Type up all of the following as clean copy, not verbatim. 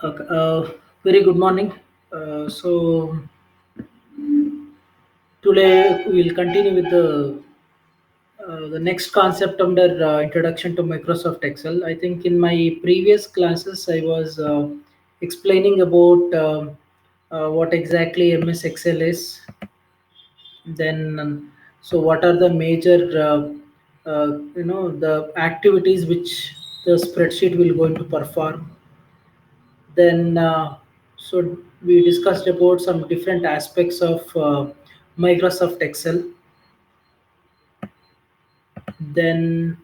Okay, very good morning. So today we'll continue with the next concept under introduction to Microsoft Excel. I think in my previous classes I was explaining about what exactly MS Excel is. Then, so what are the major the activities which the spreadsheet will going to perform. Then, so we discussed about some different aspects of Microsoft Excel. Then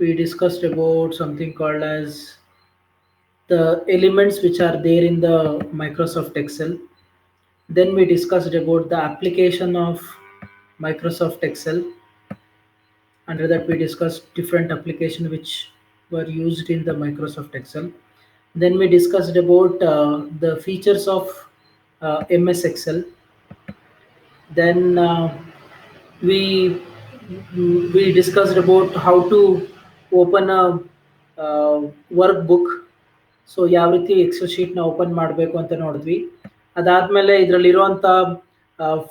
we discussed about something called as the elements which are there in the Microsoft Excel. Then we discussed about the application of Microsoft Excel. Under that, we discussed different applications which were used in the Microsoft Excel. Then we discussed about the features of MS Excel. Then we we discussed about how to open a work so ಯಾವ ರೀತಿ Excel ಶೀಟ್ನ open ಮಾಡಬೇಕು ಅಂತ ನೋಡಿದ್ವಿ. ಅದಾದಮೇಲೆ ಇದರಲ್ಲಿರುವಂಥ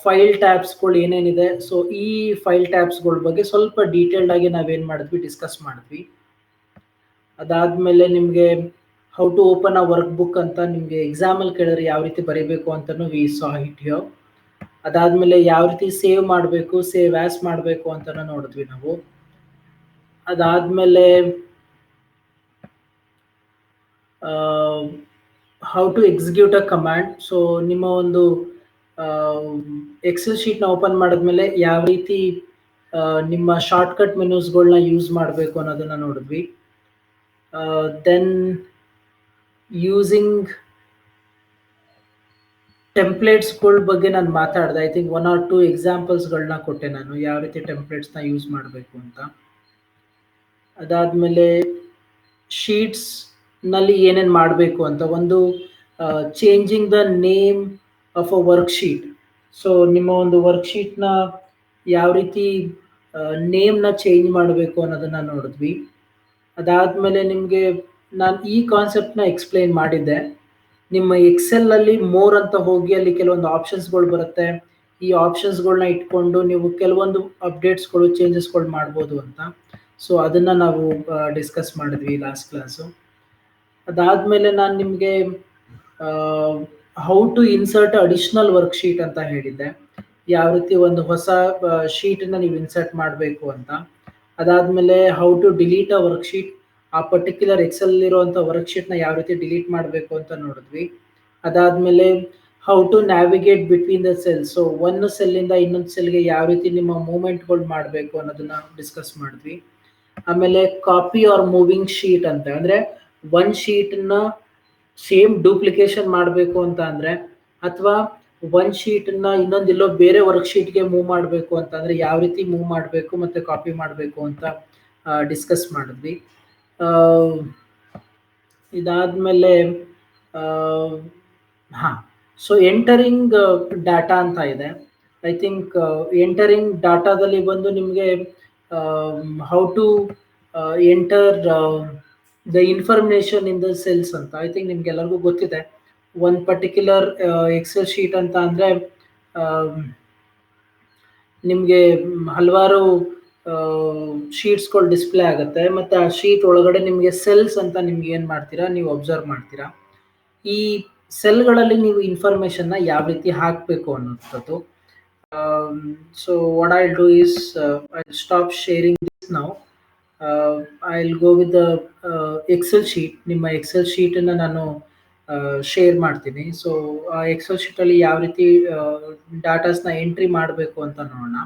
file ಟ್ಯಾಬ್ಸ್ಗಳು ಏನೇನಿದೆ, so ಈ file ಟ್ಯಾಬ್ಸ್ಗಳ ಬಗ್ಗೆ ಸ್ವಲ್ಪ ಡೀಟೇಲ್ಡ್ ಆಗಿ ನಾವೇನು ಮಾಡಿದ್ವಿ, ಡಿಸ್ಕಸ್ ಮಾಡಿದ್ವಿ. ಅದಾದಮೇಲೆ ನಿಮಗೆ how to open a workbook ಅಂತ ನಿಮಗೆ ಎಕ್ಸಾಮಲ್ಲಿ ಕೇಳಿದ್ರೆ ಯಾವ ರೀತಿ ಬರೀಬೇಕು ಅಂತಲೂ ವಿ ಸಾ ಇಟ್ ಹಿಯರ್. ಅದಾದಮೇಲೆ ಯಾವ ರೀತಿ ಸೇವ್ ಮಾಡಬೇಕು, ಸೇವ್ ಆ್ಯಸ್ ಮಾಡಬೇಕು ಅಂತಲೂ ನೋಡಿದ್ವಿ ನಾವು. ಅದಾದಮೇಲೆ how to execute a command. So ನಿಮ್ಮ ಒಂದು ಎಕ್ಸೆಲ್ ಶೀಟ್ನ ಓಪನ್ ಮಾಡಿದ್ಮೇಲೆ ಯಾವ ರೀತಿ ನಿಮ್ಮ ಶಾರ್ಟ್ಕಟ್ ಮೆನ್ಯೂಸ್ಗಳನ್ನ ಯೂಸ್ ಮಾಡಬೇಕು ಅನ್ನೋದನ್ನು ನೋಡಿದ್ವಿ. ದೆನ್ ಯೂಸಿಂಗ್ ಟೆಂಪ್ಲೇಟ್ಸ್ಗಳ ಬಗ್ಗೆ ನಾನು ಮಾತಾಡಿದೆ. ಐ ಥಿಂಕ್ 1 or 2 ಎಕ್ಸಾಂಪಲ್ಸ್ಗಳನ್ನ ಕೊಟ್ಟೆ ನಾನು, ಯಾವ ರೀತಿ ಟೆಂಪ್ಲೇಟ್ಸ್ನ ಯೂಸ್ ಮಾಡಬೇಕು ಅಂತ. ಅದಾದಮೇಲೆ ಶೀಟ್ಸ್ನಲ್ಲಿ ಏನೇನು ಮಾಡಬೇಕು ಅಂತ, ಒಂದು changing the name of a worksheet. So ನಿಮ್ಮ ಒಂದು ವರ್ಕ್ಶೀಟ್ನ ಯಾವ ರೀತಿ ನೇಮ್ನ ಚೇಂಜ್ ಮಾಡಬೇಕು ಅನ್ನೋದನ್ನು ನೋಡಿದ್ವಿ. ಅದಾದಮೇಲೆ ನಿಮಗೆ ನಾನು ಈ ಕಾನ್ಸೆಪ್ಟ್ನ ಎಕ್ಸ್ಪ್ಲೈನ್ ಮಾಡಿದ್ದೆ. ನಿಮ್ಮ ಎಕ್ಸೆಲ್ನಲ್ಲಿ ಮೋರ್ ಅಂತ ಹೋಗಿ ಅಲ್ಲಿ ಕೆಲವೊಂದು ಆಪ್ಷನ್ಸ್ಗಳು ಬರುತ್ತೆ. ಈ ಆಪ್ಷನ್ಸ್ಗಳನ್ನ ಇಟ್ಕೊಂಡು ನೀವು ಕೆಲವೊಂದು ಅಪ್ಡೇಟ್ಸ್ಗಳು, ಚೇಂಜಸ್ಗಳು ಮಾಡ್ಬೋದು ಅಂತ. ಸೊ ಅದನ್ನು ನಾವು ಡಿಸ್ಕಸ್ ಮಾಡಿದ್ವಿ ಲಾಸ್ಟ್ ಕ್ಲಾಸು. ಅದಾದಮೇಲೆ ನಾನು ನಿಮಗೆ how to insert additional worksheet ಅಂತ ಹೇಳಿದ್ದೆ, ಯಾವ ರೀತಿ ಒಂದು ಹೊಸ ಶೀಟನ್ನು ನೀವು ಇನ್ಸರ್ಟ್ ಮಾಡಬೇಕು ಅಂತ. ಅದಾದಮೇಲೆ how to delete a worksheet, ಆ ಪರ್ಟಿಕ್ಯುಲರ್ ಎಕ್ಸೆಲ್ಲಿರುವಂಥ ವರ್ಕ್ಶೀಟ್ನ ಯಾವ ರೀತಿ ಡಿಲೀಟ್ ಮಾಡಬೇಕು ಅಂತ ನೋಡಿದ್ವಿ. ಅದಾದಮೇಲೆ how to navigate between the cells. So ಒಂದು ಸೆಲ್ಲಿಂದ ಇನ್ನೊಂದು ಸೆಲ್ಗೆ ಯಾವ ರೀತಿ ನಿಮ್ಮ ಮೂವ್ಮೆಂಟ್ಗಳು ಮಾಡಬೇಕು ಅನ್ನೋದನ್ನ ಡಿಸ್ಕಸ್ ಮಾಡಿದ್ವಿ. ಆಮೇಲೆ ಕಾಪಿ ಆರ್ ಮೂವಿಂಗ್ ಶೀಟ್ ಅಂತ ಅಂದರೆ ಒಂದು ಶೀಟನ್ನ ಸೇಮ್ ಡೂಪ್ಲಿಕೇಶನ್ ಮಾಡಬೇಕು ಅಂತ ಅಂದರೆ, ಅಥವಾ ಒಂದು ಶೀಟನ್ನ ಇನ್ನೊಂದಿಲ್ಲೋ ಬೇರೆ ವರ್ಕ್ಶೀಟ್ಗೆ ಮೂವ್ ಮಾಡಬೇಕು ಅಂತ ಅಂದರೆ ಯಾವ ರೀತಿ ಮೂವ್ ಮಾಡಬೇಕು ಮತ್ತು ಕಾಪಿ ಮಾಡಬೇಕು ಅಂತ ಡಿಸ್ಕಸ್ ಮಾಡಿದ್ವಿ. ಇದಾದಮೇಲೆ ಹಾಂ, ಸೊ ಎಂಟರಿಂಗ್ ಡಾಟಾ ಅಂತ ಇದೆ. ಐ ಥಿಂಕ್ ಎಂಟರಿಂಗ್ ಡಾಟಾದಲ್ಲಿ ಬಂದು ನಿಮಗೆ how to enter the information in the cells ಅಂತ. ಐ ಥಿಂಕ್ ನಿಮ್ಗೆಲ್ಲರಿಗೂ ಗೊತ್ತಿದೆ. ಒಂದು ಪರ್ಟಿಕ್ಯುಲರ್ ಎಕ್ಸೆಲ್ ಶೀಟ್ ಅಂತ ಅಂದರೆ ನಿಮಗೆ ಹಲವಾರು ಶೀಟ್ಸ್ಗಳು ಡಿಸ್ಪ್ಲೇ ಆಗುತ್ತೆ, ಮತ್ತು ಆ ಶೀಟ್ ಒಳಗಡೆ ನಿಮಗೆ ಸೆಲ್ಸ್ ಅಂತ ನಿಮ್ಗೆ ಏನು ಮಾಡ್ತೀರಾ, ನೀವು ಅಬ್ಸರ್ವ್ ಮಾಡ್ತೀರಾ. ಈ ಸೆಲ್ಗಳಲ್ಲಿ ನೀವು ಇನ್ಫಾರ್ಮೇಷನ್ನ ಯಾವ ರೀತಿ ಹಾಕಬೇಕು ಅನ್ನೋಂಥದ್ದು. So what I do is I stop sharing this now. I will go with the Excel sheet. ನಿಮ್ಮ ಎಕ್ಸೆಲ್ ಶೀಟನ್ನು ನಾನು ಶೇರ್ ಮಾಡ್ತೀನಿ. ಸೊ ಆ ಎಕ್ಸೆಲ್ ಶೀಟಲ್ಲಿ ಯಾವ ರೀತಿ ಡಾಟಾಸ್ನ ಎಂಟ್ರಿ ಮಾಡಬೇಕು ಅಂತ ನೋಡೋಣ.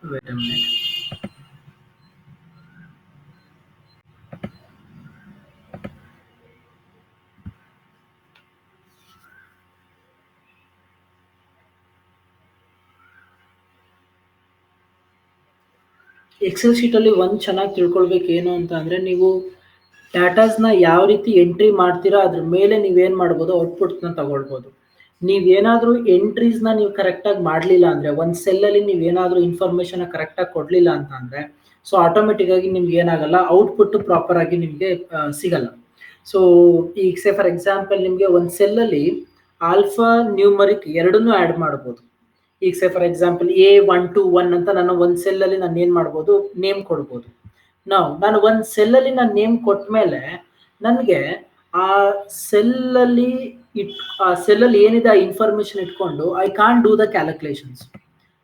Wait a minute. ಎಕ್ಸೆಲ್ ಶೀಟಲ್ಲಿ ಒಂದು ಚೆನ್ನಾಗಿ ತಿಳ್ಕೊಳ್ಬೇಕು ಏನು ಅಂತ ಅಂದರೆ, ನೀವು ಡಾಟಾಸ್ನ ಯಾವ ರೀತಿ ಎಂಟ್ರಿ ಮಾಡ್ತೀರಾ ಅದ್ರ ಮೇಲೆ ನೀವೇನು ಮಾಡ್ಬೋದು, ಔಟ್ಪುಟ್ನ ತಗೊಳ್ಬೋದು. ನೀವೇನಾದರೂ ಎಂಟ್ರೀಸ್ನ ನೀವು ಕರೆಕ್ಟಾಗಿ ಮಾಡಲಿಲ್ಲ ಅಂದರೆ, ಒಂದು ಸೆಲ್ಲಲ್ಲಿ ನೀವೇನಾದರೂ ಇನ್ಫಾರ್ಮೇಷನ್ನ ಕರೆಕ್ಟಾಗಿ ಕೊಡಲಿಲ್ಲ ಅಂತ ಅಂದರೆ, ಸೊ ಆಟೋಮೆಟಿಕ್ ಆಗಿ ನಿಮ್ಗೆ ಏನಾಗಲ್ಲ, ಔಟ್ಪುಟ್ ಪ್ರಾಪರ್ ಆಗಿ ನಿಮಗೆ ಸಿಗಲ್ಲ. ಸೊ ಈಗ ಸೇ ಫಾರ್ ಎಕ್ಸಾಂಪಲ್ ನಿಮಗೆ ಒಂದು ಸೆಲ್ಲಲ್ಲಿ ಆಲ್ಫಾ ನ್ಯೂಮರಿಕ್ ಎರಡನ್ನೂ ಆ್ಯಡ್ ಮಾಡ್ಬೋದು. ಈಗ ಸೇ ಫಾರ್ ಎಕ್ಸಾಂಪಲ್ A121 ಅಂತ ನಾನು ಒಂದು ಸೆಲ್ಲಲ್ಲಿ ನಾನು ಏನು ಮಾಡ್ಬೋದು, ನೇಮ್ ಕೊಡ್ಬೋದು. ನಾನು ಒಂದು ಸೆಲ್ಲಲ್ಲಿ ನಾನು ನೇಮ್ ಕೊಟ್ಟ ಮೇಲೆ ನನಗೆ ಆ ಸೆಲ್ಲಲ್ಲಿ ಆ ಸೆಲ್ಲಲ್ಲಿ ಏನಿದೆ ಆ ಇನ್ಫಾರ್ಮೇಶನ್ ಇಟ್ಕೊಂಡು I can't do the calculations.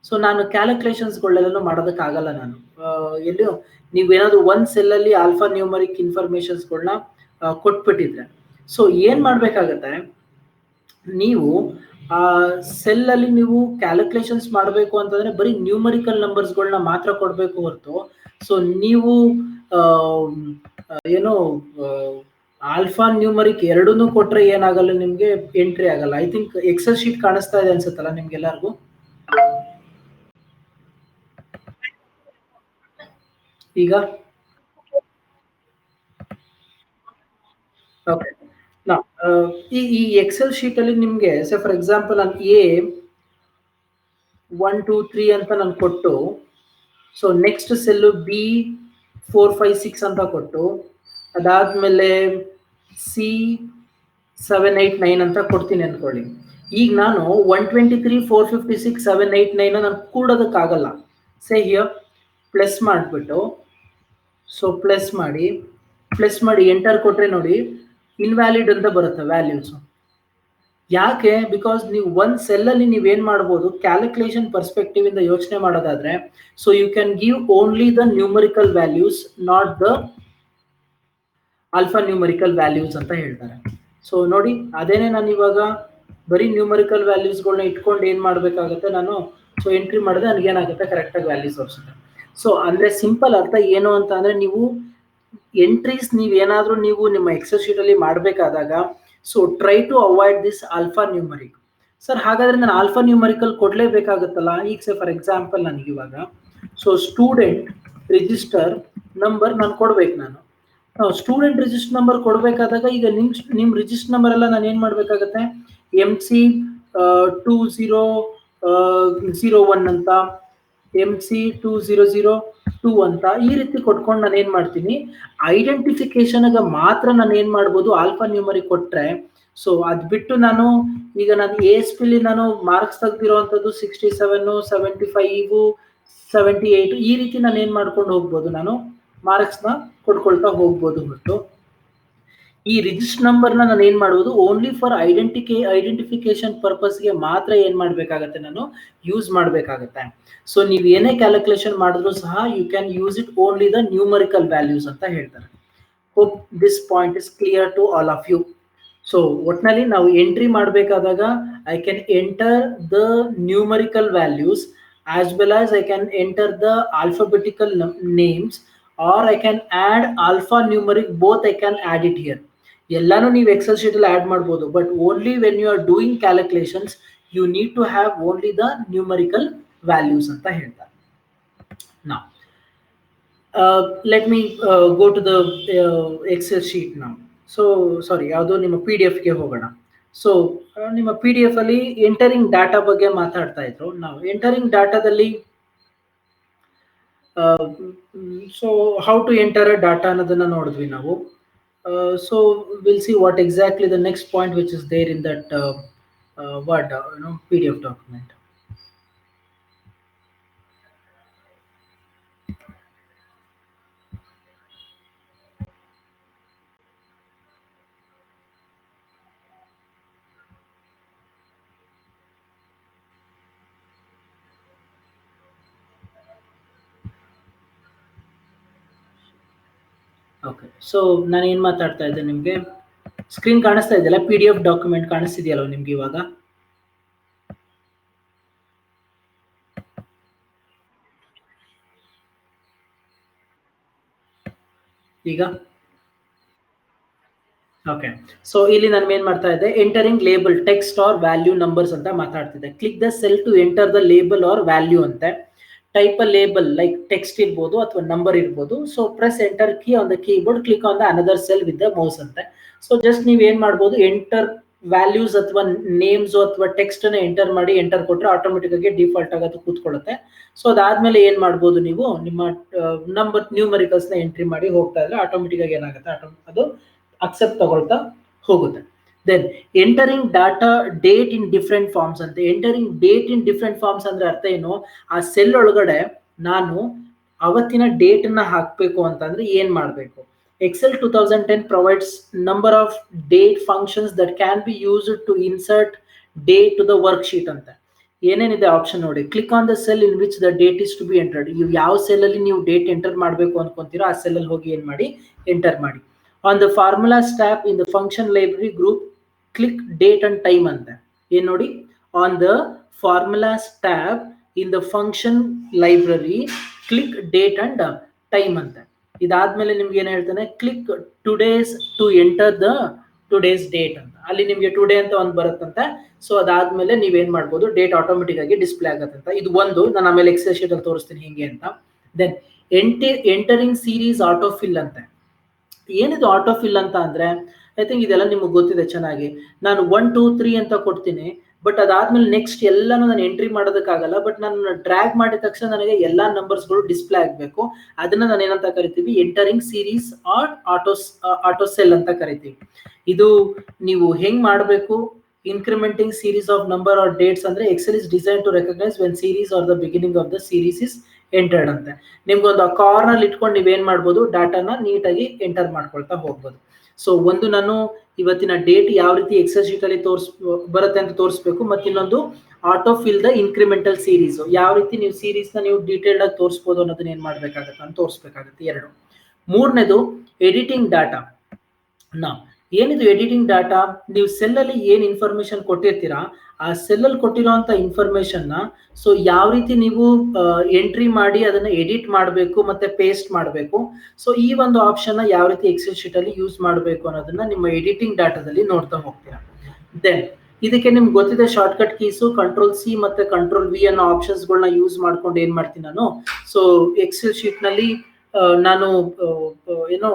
So ನಾನು ಕ್ಯಾಲ್ಕುಲೇಷನ್ಸ್ಗಳೆಲ್ಲನೂ ಮಾಡೋದಕ್ಕಾಗಲ್ಲ. ನಾನು ಎಲ್ಲೋ ನೀವೇನಾದ್ರು ಒಂದು ಸೆಲ್ಲಲ್ಲಿ ಆಲ್ಫಾ ನ್ಯೂಮರಿಕ್ ಇನ್ಫಾರ್ಮೇಶನ್ಸ್ಗಳನ್ನ ಕೊಟ್ಬಿಟ್ಟಿದ್ರೆ, ಸೊ ಏನು ಮಾಡಬೇಕಾಗತ್ತೆ, ನೀವು ಆ ಸೆಲ್ಲಲ್ಲಿ ನೀವು ಕ್ಯಾಲ್ಕುಲೇಷನ್ಸ್ ಮಾಡಬೇಕು ಅಂತಂದ್ರೆ ಬರೀ ನ್ಯೂಮರಿಕಲ್ ನಂಬರ್ಸ್ಗಳನ್ನ ಮಾತ್ರ ಕೊಡಬೇಕು ಹೊರತು, ಸೊ ನೀವು ಏನೋ ಆಲ್ಫಾ ನ್ಯೂಮರಿಕ್ ಎರಡನ್ನೂ ಕೊಟ್ರೆ ಏನಾಗಲ್ಲ, ನಿಮಗೆ ಎಂಟ್ರಿ ಆಗಲ್ಲ. ಐ ಥಿಂಕ್ ಎಕ್ಸೆಲ್ ಶೀಟ್ ಕಾಣಿಸ್ತಾ ಇದೆ ಅನ್ಸುತ್ತಲ್ಲ ನಿಮ್ಗೆಲ್ಲರಿಗೂ. ಈಗ ಓಕೆ, ಈ ಎಕ್ಸೆಲ್ ಶೀಟ್ ಅಲ್ಲಿ ನಿಮ್ಗೆ ಫಾರ್ ಎಕ್ಸಾಂಪಲ್ ನಾನು A123 ಅಂತ ನಾನು ಕೊಟ್ಟು, ಸೊ ನೆಕ್ಸ್ಟ್ ಸೆಲ್ಲು B456 ಅಂತ ಕೊಟ್ಟು, ಅದಾದ್ಮೇಲೆ C789 ಅಂತ ಕೊಡ್ತೀನಿ ಅನ್ಕೊಳ್ಳಿ. ಈಗ ನಾನು 123 456 789 ನಾನು ಕೂಡೋದಕ್ಕಾಗಲ್ಲ. ಸೇ ಹಿಯರ್ ಪ್ಲಸ್ ಮಾಡಿಬಿಟ್ಟು, ಸೊ ಪ್ಲಸ್ ಮಾಡಿ ಎಂಟರ್ ಕೊಟ್ರೆ ನೋಡಿ ಇನ್ವ್ಯಾಲಿಡ್ ಅಂತ ಬರುತ್ತೆ ವ್ಯಾಲ್ಯೂಸ್. ಯಾಕೆ? ಬಿಕಾಸ್ ನೀವು ಒಂದು ಸೆಲ್ಲಲ್ಲಿ ನೀವೇನು ಮಾಡ್ಬೋದು, ಕ್ಯಾಲ್ಕುಲೇಷನ್ ಪರ್ಸ್ಪೆಕ್ಟಿವ್ ಇಂದ ಯೋಚನೆ ಮಾಡೋದಾದ್ರೆ, so you can give only the numerical values, not the alpha numerical values ಅಂತ ಹೇಳ್ತಾರೆ. ಸೊ ನೋಡಿ, ಅದೇನೆ ನಾನು ಇವಾಗ ಬರೀ ನ್ಯೂಮರಿಕಲ್ ವ್ಯಾಲ್ಯೂಸ್ಗಳನ್ನ ಇಟ್ಕೊಂಡು ಏನು ಮಾಡಬೇಕಾಗುತ್ತೆ, ನಾನು ಸೊ ಎಂಟ್ರಿ ಮಾಡಿದ್ರೆ ನನಗೇನಾಗುತ್ತೆ, ಕರೆಕ್ಟಾಗಿ ವ್ಯಾಲ್ಯೂಸ್ ತೋರಿಸುತ್ತೆ. ಸೊ ಅಂದರೆ ಸಿಂಪಲ್ ಅರ್ಥ ಏನು ಅಂತ ಅಂದರೆ, ನೀವು ಎಂಟ್ರೀಸ್ ನೀವೇನಾದರೂ ನೀವು ನಿಮ್ಮ ಎಕ್ಸೆಲ್ ಶೀಟಲ್ಲಿ ಮಾಡಬೇಕಾದಾಗ, so try to avoid this alphanumeric. Sir ಹಾಗಾದರೆ ನಾನು ಆಲ್ಫಾ ನ್ಯೂಮರಿಕಲ್ ಕೊಡಲೇಬೇಕಾಗುತ್ತಲ್ಲ. ಈಗ ಸೇ ಫಾರ್ ಎಕ್ಸಾಂಪಲ್ ನನಗಿವಾಗ ಸೊ ಸ್ಟೂಡೆಂಟ್ ರಿಜಿಸ್ಟರ್ ನಂಬರ್ ನಾನು ಕೊಡ್ಬೇಕು. ನಾನು ಸ್ಟೂಡೆಂಟ್ ರಿಜಿಸ್ಟರ್ ನಂಬರ್ ಕೊಡಬೇಕಾದಾಗ ಈಗ ನಿಮ್ಮ ರಿಜಿಸ್ಟರ್ ನಂಬರ್ ಎಲ್ಲ ನಾನು ಏನು ಮಾಡಬೇಕಾಗತ್ತೆ, MC2001 ಅಂತ, MC2002 ಅಂತ ಈ ರೀತಿ ಕೊಟ್ಕೊಂಡು ನಾನು ಏನು ಮಾಡ್ತೀನಿ, ಐಡೆಂಟಿಫಿಕೇಶನ್ಗೆ ಮಾತ್ರ ನಾನು ಏನು ಮಾಡ್ಬೋದು, ಆಲ್ಫಾ ನ್ಯೂಮರಿಕ್ ಕೊಟ್ಟರೆ. ಸೊ ಅದು ಬಿಟ್ಟು ನಾನು ASPಲಿ ನಾನು ಮಾರ್ಕ್ಸ್ ತೆಗ್ದಿರೋವಂಥದ್ದು 67 75 78 ಈ ರೀತಿ ನಾನು ಏನು ಮಾಡ್ಕೊಂಡು ಹೋಗ್ಬೋದು, ನಾನು ಮಾರ್ಕ್ಸ್ನ ಕೊಟ್ಕೊಳ್ತಾ ಹೋಗ್ಬೋದು. ಹೊರತು ಈ ರಿಜಿಸ್ಟರ್ ನಂಬರ್ನ ನಾನು ಏನು ಮಾಡ್ಬೋದು, ಓನ್ಲಿ ಫಾರ್ ಐಡೆಂಟಿಫಿಕೇಶನ್ ಪರ್ಪಸ್ಗೆ ಮಾತ್ರ ಏನು ಮಾಡಬೇಕಾಗತ್ತೆ, ನಾನು ಯೂಸ್ ಮಾಡಬೇಕಾಗತ್ತೆ. ಸೊ ನೀವು ಏನೇ ಕ್ಯಾಲ್ಕುಲೇಷನ್ ಮಾಡಿದ್ರು ಸಹ you can use it only the numerical values ಅಂತ ಹೇಳ್ತಾರೆ. Hope this point is clear to all of you. So ಒಟ್ಟಿನಲ್ಲಿ ನಾವು ಎಂಟ್ರಿ ಮಾಡಬೇಕಾದಾಗ I can enter the numerical values as well as I can enter the alphabetical names, or I can add alpha numeric, both I can add it here. ಎಲ್ಲಾನು ನೀವು Excel sheet ಅಲ್ಲಿ add ಮಾಡ್ಬೋದು, but only when you are doing calculations you need to have only the numerical values ಅಂತ ಹೇಳ್ತಾರೆ. ನಾ let me go to the Excel sheet ನಾವು. So sorry, ಯಾವುದೋ ನಿಮ್ಮ PDF-ಗೆ ಹೋಗೋಣ. ಸೊ ನಿಮ್ಮ PDF ಅಲ್ಲಿ ಎಂಟರಿಂಗ್ ಡಾಟಾ ಬಗ್ಗೆ ಮಾತಾಡ್ತಾ ಇದ್ರು. ನಾವು ಎಂಟರಿಂಗ್ ಡಾಟಾದಲ್ಲಿ so how to enter a data ಅನ್ನೋದನ್ನ ನೋಡಿದ್ವಿ ನಾವು. So will see what exactly the next point which is there in that PDF document. Okay, so ನಾನು ಏನು ಮಾತಾಡ್ತಾ ಇದ್ದೆ, ನಿಮಗೆ ಸ್ಕ್ರೀನ್ ಕಾಣಿಸ್ತಾ ಇದೆಯಲ್ಲ, PDF ಡಾಕ್ಯುಮೆಂಟ್ ಕಾಣಿಸ್ತಿದೆಯಲ್ಲ ನಿಮ್ಗೆ ಇವಾಗ? ಈಗ ಓಕೆ, ಸೊ ಇಲ್ಲಿ ನಾನು ಏನು ಮಾಡ್ತಾ ಇದ್ದೆ, entering label text or value numbers ಅಂತ ಮಾತಾಡ್ತಿದ್ದೆ. Click the cell to enter the label or value ಅಂತೆ. Type a label like text ಇರ್ಬೋದು ಅಥವಾ ನಂಬರ್ ಇರ್ಬೋದು. So press enter key on the keyboard, click on the another cell with the mouse ಅಂತೆ. So just ನೀವು ಏನು ಮಾಡ್ಬೋದು, enter values ಅಥವಾ names ಅಥವಾ ಟೆಕ್ಸ್ಟ್ ಅನ್ನ ಎಂಟರ್ ಕೊಟ್ಟರೆ ಆಟೋಮೆಟಿಕ್ ಆಗಿ ಡಿಫಾಲ್ಟ್ ಆಗೋದು ಕೂತ್ಕೊಳ್ಳುತ್ತೆ. ಸೊ ಅದಾದ್ಮೇಲೆ ಏನ್ ಮಾಡ್ಬೋದು, ನೀವು ನಿಮ್ಮ ನಂಬರ್ ನ್ಯೂಮರಿಕಲ್ಸ್ ನ ಎಂಟ್ರಿ ಮಾಡಿ ಹೋಗ್ತಾ ಇದ್ರೆ ಆಟೋಮೆಟಿಕ್ ಆಗಿ ಏನಾಗುತ್ತೆ, ಅದು ಅಕ್ಸೆಪ್ಟ್ ತಗೊಳ್ತಾ ಹೋಗುತ್ತೆ. Then entering data date in different forms ಅಂತ. Entering date in different forms ಅಂದ್ರೆ ಅರ್ಥ ಏನು, ಆ ಸೆಲ್ ಒಳಗಡೆ ನಾನು ಅವತ್ತಿನ ಡೇಟ್ ಅನ್ನ ಹಾಕ್ಬೇಕು ಅಂತಂದ್ರೆ ಏನ್ ಮಾಡ್ಬೇಕು. Excel 2010 provides number of date functions that can be used to insert date to the worksheet ಅಂತ. ಏನೇನಿದೆ ಆಪ್ಷನ್ ನೋಡಿ. Click on the cell in which the date is to be entered. ನೀವು ಯಾವ ಸೆಲ್ ಅಲ್ಲಿ ನೀವು ಡೇಟ್ ಎಂಟರ್ ಮಾಡಬೇಕು ಅನ್ಕೊಂತೀರೋ ಆ cell ಅಲ್ಲಿ ಹೋಗಿ ಏನ್ ಮಾಡಿ, ಎಂಟರ್ ಮಾಡಿ. On the formulas tab in the function library group click date and time ಅಂತ. ಏನ್ ನೋಡಿ, on the formulas tab in the function library click date and time ಅಂತ. ಇದಾದ್ಮೇಲೆ ನಿಮ್ಗೆ ಏನ್ ಹೇಳ್ತಾನೆ, click today's to enter the today's date ಅಂತ. ಅಲ್ಲಿ ನಿಮ್ಗೆ ಟುಡೇ ಅಂತ ಒಂದು ಬರುತ್ತಂತೆ. ಸೊ ಅದಾದ್ಮೇಲೆ ನೀವೇನ್ ಮಾಡ್ಬೋದು, ಡೇಟ್ ಆಟೋಮೆಟಿಕ್ ಆಗಿ ಡಿಸ್ಪ್ಲೇ ಆಗತ್ತಂತ. ಇದು ಒಂದು, ನಾನು ಆಮೇಲೆ ಎಕ್ಸೆಲ್ ಶೀಟ್ ಅಲ್ಲಿ ತೋರಿಸ್ತೀನಿ ಹಿಂಗೆ ಅಂತ. Then entering series auto fill ಅಂತ. ಏನಿದು ಆಟೋ ಫಿಲ್ ಅಂತ ಅಂದ್ರೆ, ಐ ಥಿಂಕ್ ಇದೆಲ್ಲ ನಿಮ್ಗೆ ಗೊತ್ತಿದೆ ಚೆನ್ನಾಗಿ. ನಾನು 1 2 3 ಅಂತ ಕೊಡ್ತೀನಿ, ಬಟ್ ಅದಾದ್ಮೇಲೆ ನೆಕ್ಸ್ಟ್ ಎಲ್ಲಾನು ನಾನು ಎಂಟ್ರಿ ಮಾಡೋದಕ್ಕಾಗಲ್ಲ. ಬಟ್ ನಾನು ಡ್ರ್ಯಾಗ್ ಮಾಡಿದ ತಕ್ಷಣ ನನಗೆ ಎಲ್ಲಾ ನಂಬರ್ಸ್ಗಳು ಡಿಸ್ಪ್ಲೇ ಆಗಬೇಕು. ಅದನ್ನ ನಾನು ಏನಂತ ಕರಿತೀವಿ, entering series or auto cell ಅಂತ ಕರಿತೀವಿ. ಇದು ನೀವು ಹೆಂಗ್ ಮಾಡಬೇಕು, incrementing series of number or dates ಅಂದ್ರೆ Excel is design to recognise when series are the beginning of the series is entered ಅಂತ. ನಿಮ್ಗೊಂದು ಕಾರ್ನರ್ ಇಟ್ಕೊಂಡು ನೀವೇನ್ ಮಾಡ್ಬೋದು, ಡಾಟಾನ ನೀಟಾಗಿ ಎಂಟರ್ ಮಾಡ್ಕೊಳ್ತಾ ಹೋಗ್ಬೋದು. ಸೊ ಒಂದು, ನಾನು ಇವತ್ತಿನ ಡೇಟ್ ಯಾವ ರೀತಿ ಎಕ್ಸೆಲ್ ಶೀಟ್ ಅಲ್ಲಿ ಬರುತ್ತೆ ಅಂತ ತೋರಿಸ್ಬೇಕು. ಮತ್ತೆ ಇನ್ನೊಂದು auto fill the incremental series, ಯಾವ ರೀತಿ ನೀವು ಸೀರೀಸ್ ನ ನೀವು ಡೀಟೇಲ್ಡ್ ಆಗಿ ತೋರಿಸಬಹುದು ಅನ್ನೋದನ್ನ ಏನ್ ಮಾಡ್ಬೇಕಾಗತ್ತೆ ಅಂತ ತೋರಿಸ್ಬೇಕಾಗತ್ತೆ. ಎರಡು. ಮೂರನೇದು ಎಡಿಟಿಂಗ್ ಡಾಟಾ. ಏನಿದು ಎಡಿಟಿಂಗ್ ಡಾಟಾ, ನೀವು ಸೆಲ್ ಅಲ್ಲಿ ಏನ್ ಇನ್ಫಾರ್ಮೇಶನ್ ಕೊಟ್ಟಿರ್ತೀರಾ ಆ ಸೆಲ್ ಅಲ್ಲಿ ಕೊಟ್ಟಿರುವಂತ ಇನ್ಫಾರ್ಮೇಶನ್ ನ ಸೊ ಯಾವ ರೀತಿ ನೀವು ಎಂಟ್ರಿ ಮಾಡಿ ಅದನ್ನ ಎಡಿಟ್ ಮಾಡಬೇಕು ಮತ್ತೆ ಪೇಸ್ಟ್ ಮಾಡಬೇಕು. ಸೊ ಈ ಒಂದು ಆಪ್ಷನ್ ನ ಯಾವ ರೀತಿ ಎಕ್ಸೆಲ್ ಶೀಟ್ ಅಲ್ಲಿ ಯೂಸ್ ಮಾಡಬೇಕು ಅನ್ನೋದನ್ನ ನಿಮ್ಮ ಎಡಿಟಿಂಗ್ ಡಾಟಾದಲ್ಲಿ ನೋಡ್ತಾ ಹೋಗ್ತೀರಾ. ದೆನ್ ಇದಕ್ಕೆ ನಿಮ್ಗೆ ಗೊತ್ತಿದೆ ಶಾರ್ಟ್ಕಟ್ ಕೀಸು Ctrl+C ಮತ್ತೆ Ctrl+V ಅನ್ನೋ ಆಪ್ಷನ್ಸ್ ಗಳನ್ನ ಯೂಸ್ ಮಾಡ್ಕೊಂಡು ಏನ್ ಮಾಡ್ತೀನಿ ನಾನು, ಸೊ ಎಕ್ಸೆಲ್ ಶೀಟ್ ನಲ್ಲಿ ನಾನು ಏನೋ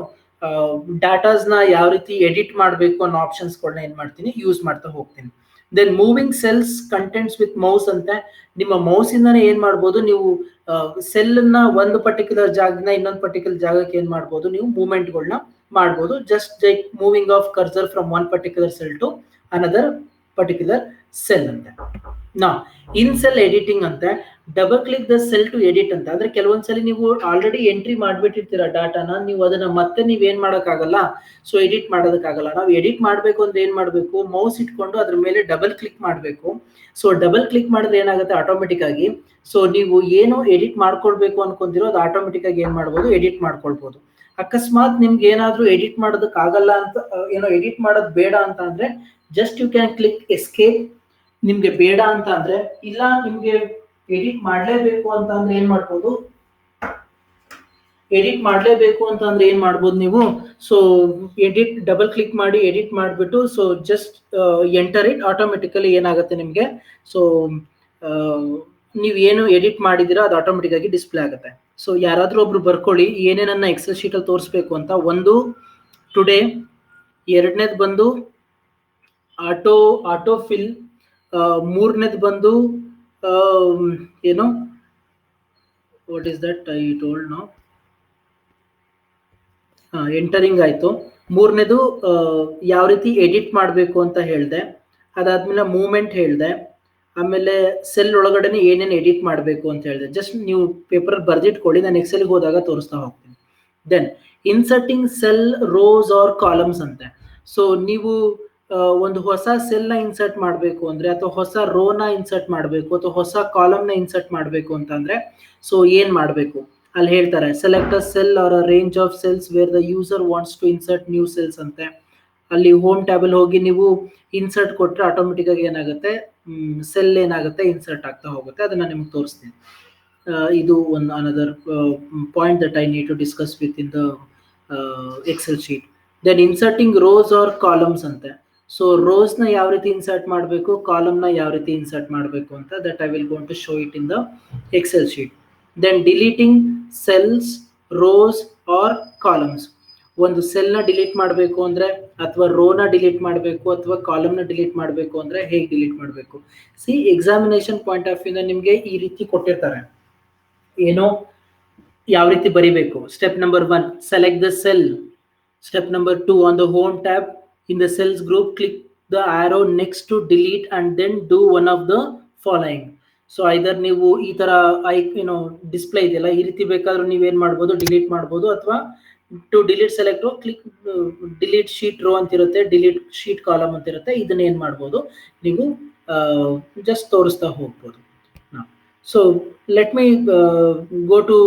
ಡಾಟಾಸ್ ನ ಯಾವ ರೀತಿ ಎಡಿಟ್ ಮಾಡಬೇಕು ಅನ್ನೋ ಆಪ್ಷನ್ಸ್ ಗಳನ್ನ ಏನ್ ಮಾಡ್ತೀನಿ, ಯೂಸ್ ಮಾಡ್ತಾ ಹೋಗ್ತೀನಿ. Then moving cells contents with mouse ಅಂತ. ನಿಮ್ಮ ಮೌಸ್ ಇಂದಾನೆ ಏನ್ ಮಾಡ್ಬೋದು, ನೀವು ಸೆಲ್ ನ ಒಂದು ಪರ್ಟಿಕ್ಯುಲರ್ ಜಾಗನ ಇನ್ನೊಂದು ಪರ್ಟಿಕ್ಯುಲರ್ ಜಾಗಕ್ಕೆ ಏನ್ ಮಾಡ್ಬೋದು, ನೀವು ಮೂವ್ಮೆಂಟ್ ಗಳನ್ನ ಮಾಡ್ಬೋದು. Just like moving of cursor from one particular cell to another particular cell ಅಂತ. ಇನ್ ಸೆಲ್ ಎಡಿಟಿಂಗ್ ಅಂತ. Double click the cell to edit ಅಂತ. ಅಂದ್ರೆ ಕೆಲವೊಂದ್ಸಲಿ ನೀವು ಆಲ್ರೆಡಿ ಎಂಟ್ರಿ ಮಾಡ್ಬಿಟ್ಟಿರ್ತೀರಾ ಡಾಟಾನ, ನೀವು ಅದನ್ನ ಮತ್ತೆ ನೀವ್ ಏನ್ ಮಾಡಕ್ಕಾಗಲ್ಲ, ಸೊ ಎಡಿಟ್ ಮಾಡೋದಕ್ಕಾಗಲ್ಲ. ನಾವು ಎಡಿಟ್ ಮಾಡ್ಬೇಕು ಅಂದ್ರೆ ಏನ್ ಮಾಡ್ಬೇಕು, ಮೌಸ್ ಇಟ್ಕೊಂಡು ಅದ್ರ ಮೇಲೆ ಡಬಲ್ ಕ್ಲಿಕ್ ಮಾಡ್ಬೇಕು. ಸೊ ಡಬಲ್ ಕ್ಲಿಕ್ ಮಾಡಿದ್ರೆ ಏನಾಗುತ್ತೆ ಆಟೋಮೆಟಿಕ್ ಆಗಿ, ಸೊ ನೀವು ಏನು ಎಡಿಟ್ ಮಾಡ್ಕೊಳ್ಬೇಕು ಅನ್ಕೊಂತಿರೋ ಅದು ಆಟೋಮೆಟಿಕ್ ಆಗಿ ಏನ್ ಮಾಡ್ಬೋದು, ಎಡಿಟ್ ಮಾಡ್ಕೊಳ್ಬಹುದು. ಅಕಸ್ಮಾತ್ ನಿಮ್ಗೆ ಏನಾದ್ರೂ ಎಡಿಟ್ ಮಾಡೋದಕ್ ಆಗಲ್ಲ ಅಂತ, ಏನೋ ಎಡಿಟ್ ಮಾಡೋದ್ ಬೇಡ ಅಂತ ಅಂದ್ರೆ just you can click escape. ನಿಮ್ಗೆ ಬೇಡ ಅಂತ ಅಂದ್ರೆ, ಇಲ್ಲ ನಿಮ್ಗೆ ಎಡಿಟ್ ಮಾಡ್ಲೇಬೇಕು ಅಂತ ಅಂದ್ರೆ ಏನ್ ಮಾಡ್ಬೋದು, ನೀವು ಸೊ ಎಡಿಟ್ ಡಬಲ್ ಕ್ಲಿಕ್ ಮಾಡಿ ಎಡಿಟ್ ಮಾಡ್ಬಿಟ್ಟು so just enter it. Automatically ಏನಾಗುತ್ತೆ ನಿಮ್ಗೆ, ಸೊ ನೀವು ಏನು ಎಡಿಟ್ ಮಾಡಿದಿರಾ ಅದು ಆಟೋಮೆಟಿಕ್ ಆಗಿ ಡಿಸ್ಪ್ಲೇ ಆಗುತ್ತೆ. ಸೊ ಯಾರಾದ್ರೂ ಒಬ್ರು ಬರ್ಕೊಳ್ಳಿ ಏನೇನನ್ನ ಎಕ್ಸೆಲ್ ಶೀಟ್ ಅಲ್ಲಿ ತೋರಿಸ್ಬೇಕು ಅಂತ. ಒಂದು ಟುಡೇ, ಎರಡನೇದು ಬಂದು ಆಟೋ ಫಿಲ್, ಮೂರನೇದು ಬಂದು ಏನು, what is that I told now, entering ಆಯ್ತು. ಮೂರನೇದು ಯಾವ ರೀತಿ ಎಡಿಟ್ ಮಾಡಬೇಕು ಅಂತ ಹೇಳ್ದೆ. ಅದಾದ್ಮೇಲೆ ಮೂವ್ಮೆಂಟ್ ಹೇಳ್ದೆ. ಆಮೇಲೆ ಸೆಲ್ ಒಳಗಡೆನೆ ಏನೇನು ಎಡಿಟ್ ಮಾಡಬೇಕು ಅಂತ ಹೇಳಿದೆ. ಜಸ್ಟ್ ನೀವು ಪೇಪರ್ ಬರ್ದಿಟ್ಕೊಳ್ಳಿ, ನಾನು ಎಕ್ಸೆಲ್ಗೆ ಹೋದಾಗ ತೋರಿಸ್ತಾ ಹೋಗ್ತೀನಿ. Then inserting cell rows or columns ಅಂತೆ. ಸೊ ನೀವು ಒಂದು ಹೊಸ ಸೆಲ್ ನ ಇನ್ಸರ್ಟ್ ಮಾಡಬೇಕು ಅಂದ್ರೆ, ಅಥವಾ ಹೊಸ ರೋ ನ ಇನ್ಸರ್ಟ್ ಮಾಡಬೇಕು, ಅಥವಾ ಹೊಸ ಕಾಲಮ್ ನ ಇನ್ಸರ್ಟ್ ಮಾಡಬೇಕು ಅಂತಂದ್ರೆ ಸೊ ಏನ್ ಮಾಡಬೇಕು ಅಲ್ಲಿ ಹೇಳ್ತಾರೆ. Select a cell or a range of cells where the user wants to insert new cells ಅಂತೆ. ಅಲ್ಲಿ ಹೋಮ್ ಟ್ಯಾಬ್ ಅಲ್ಲಿ ಹೋಗಿ ನೀವು ಇನ್ಸರ್ಟ್ ಕೊಟ್ರೆ ಆಟೋಮೆಟಿಕ್ ಆಗಿ ಏನಾಗುತ್ತೆ, ಸೆಲ್ ಏನಾಗುತ್ತೆ ಇನ್ಸರ್ಟ್ ಆಗ್ತಾ ಹೋಗುತ್ತೆ. ಅದನ್ನ ನಿಮ್ಗೆ ತೋರಿಸ್ತೀನಿ. ಇದು ಒಂದು another point that I need to discuss with in the Excel sheet. Then inserting rows or columns ಅಂತೆ. ಸೊ ರೋಸ್ ನ ಯಾವ ರೀತಿ ಇನ್ಸರ್ಟ್ ಮಾಡಬೇಕು, ಕಾಲಮ್ ನ ಯಾವ ರೀತಿ ಇನ್ಸರ್ಟ್ ಮಾಡಬೇಕು ಅಂತ, that I will going to show it in the Excel sheet. Then deleting cells, rows or columns. ಒಂದು ಸೆಲ್ನ ಡಿಲೀಟ್ ಮಾಡಬೇಕು ಅಂದರೆ, ಅಥವಾ ರೋನ ಡಿಲೀಟ್ ಮಾಡಬೇಕು, ಅಥವಾ ಕಾಲಮ್ನ ಡಿಲೀಟ್ ಮಾಡಬೇಕು ಅಂದರೆ ಹೇಗೆ ಡಿಲೀಟ್ ಮಾಡಬೇಕು? ಸಿ, ಎಕ್ಸಾಮಿನೇಷನ್ ಪಾಯಿಂಟ್ ಆಫ್ ವ್ಯೂನ ನಿಮಗೆ ಈ ರೀತಿ ಕೊಟ್ಟಿರ್ತಾರೆ, ಏನೋ ಯಾವ ರೀತಿ ಬರಿಬೇಕು. Step number 1, select the cell. Step number 2, on the home tab in the cells group click the arrow next to delete and then do one of the following. So either ನೀವು ಈ ತರ ಡಿಸ್ಪ್ಲೇ ಇದೆಯಲ್ಲ, ಈ ರೀತಿ ಬೇಕಾದ್ರೂ ನೀವೇನ್ ಮಾಡ್ಬೋದು, delete ಮಾಡ್ಬೋದು, ಅಥವಾ to delete select row click delete sheet row ಅಂತ ಇರುತ್ತೆ, ಡಿಲೀಟ್ ಶೀಟ್ ಕಾಲಮ್ ಅಂತ ಇರುತ್ತೆ. ಇದನ್ನ ಏನ್ ಮಾಡ್ಬೋದು, ನೀವು ಜಸ್ಟ್ ತೋರಿಸ್ತಾ ಹೋಗ್ಬೋದು. So let me go to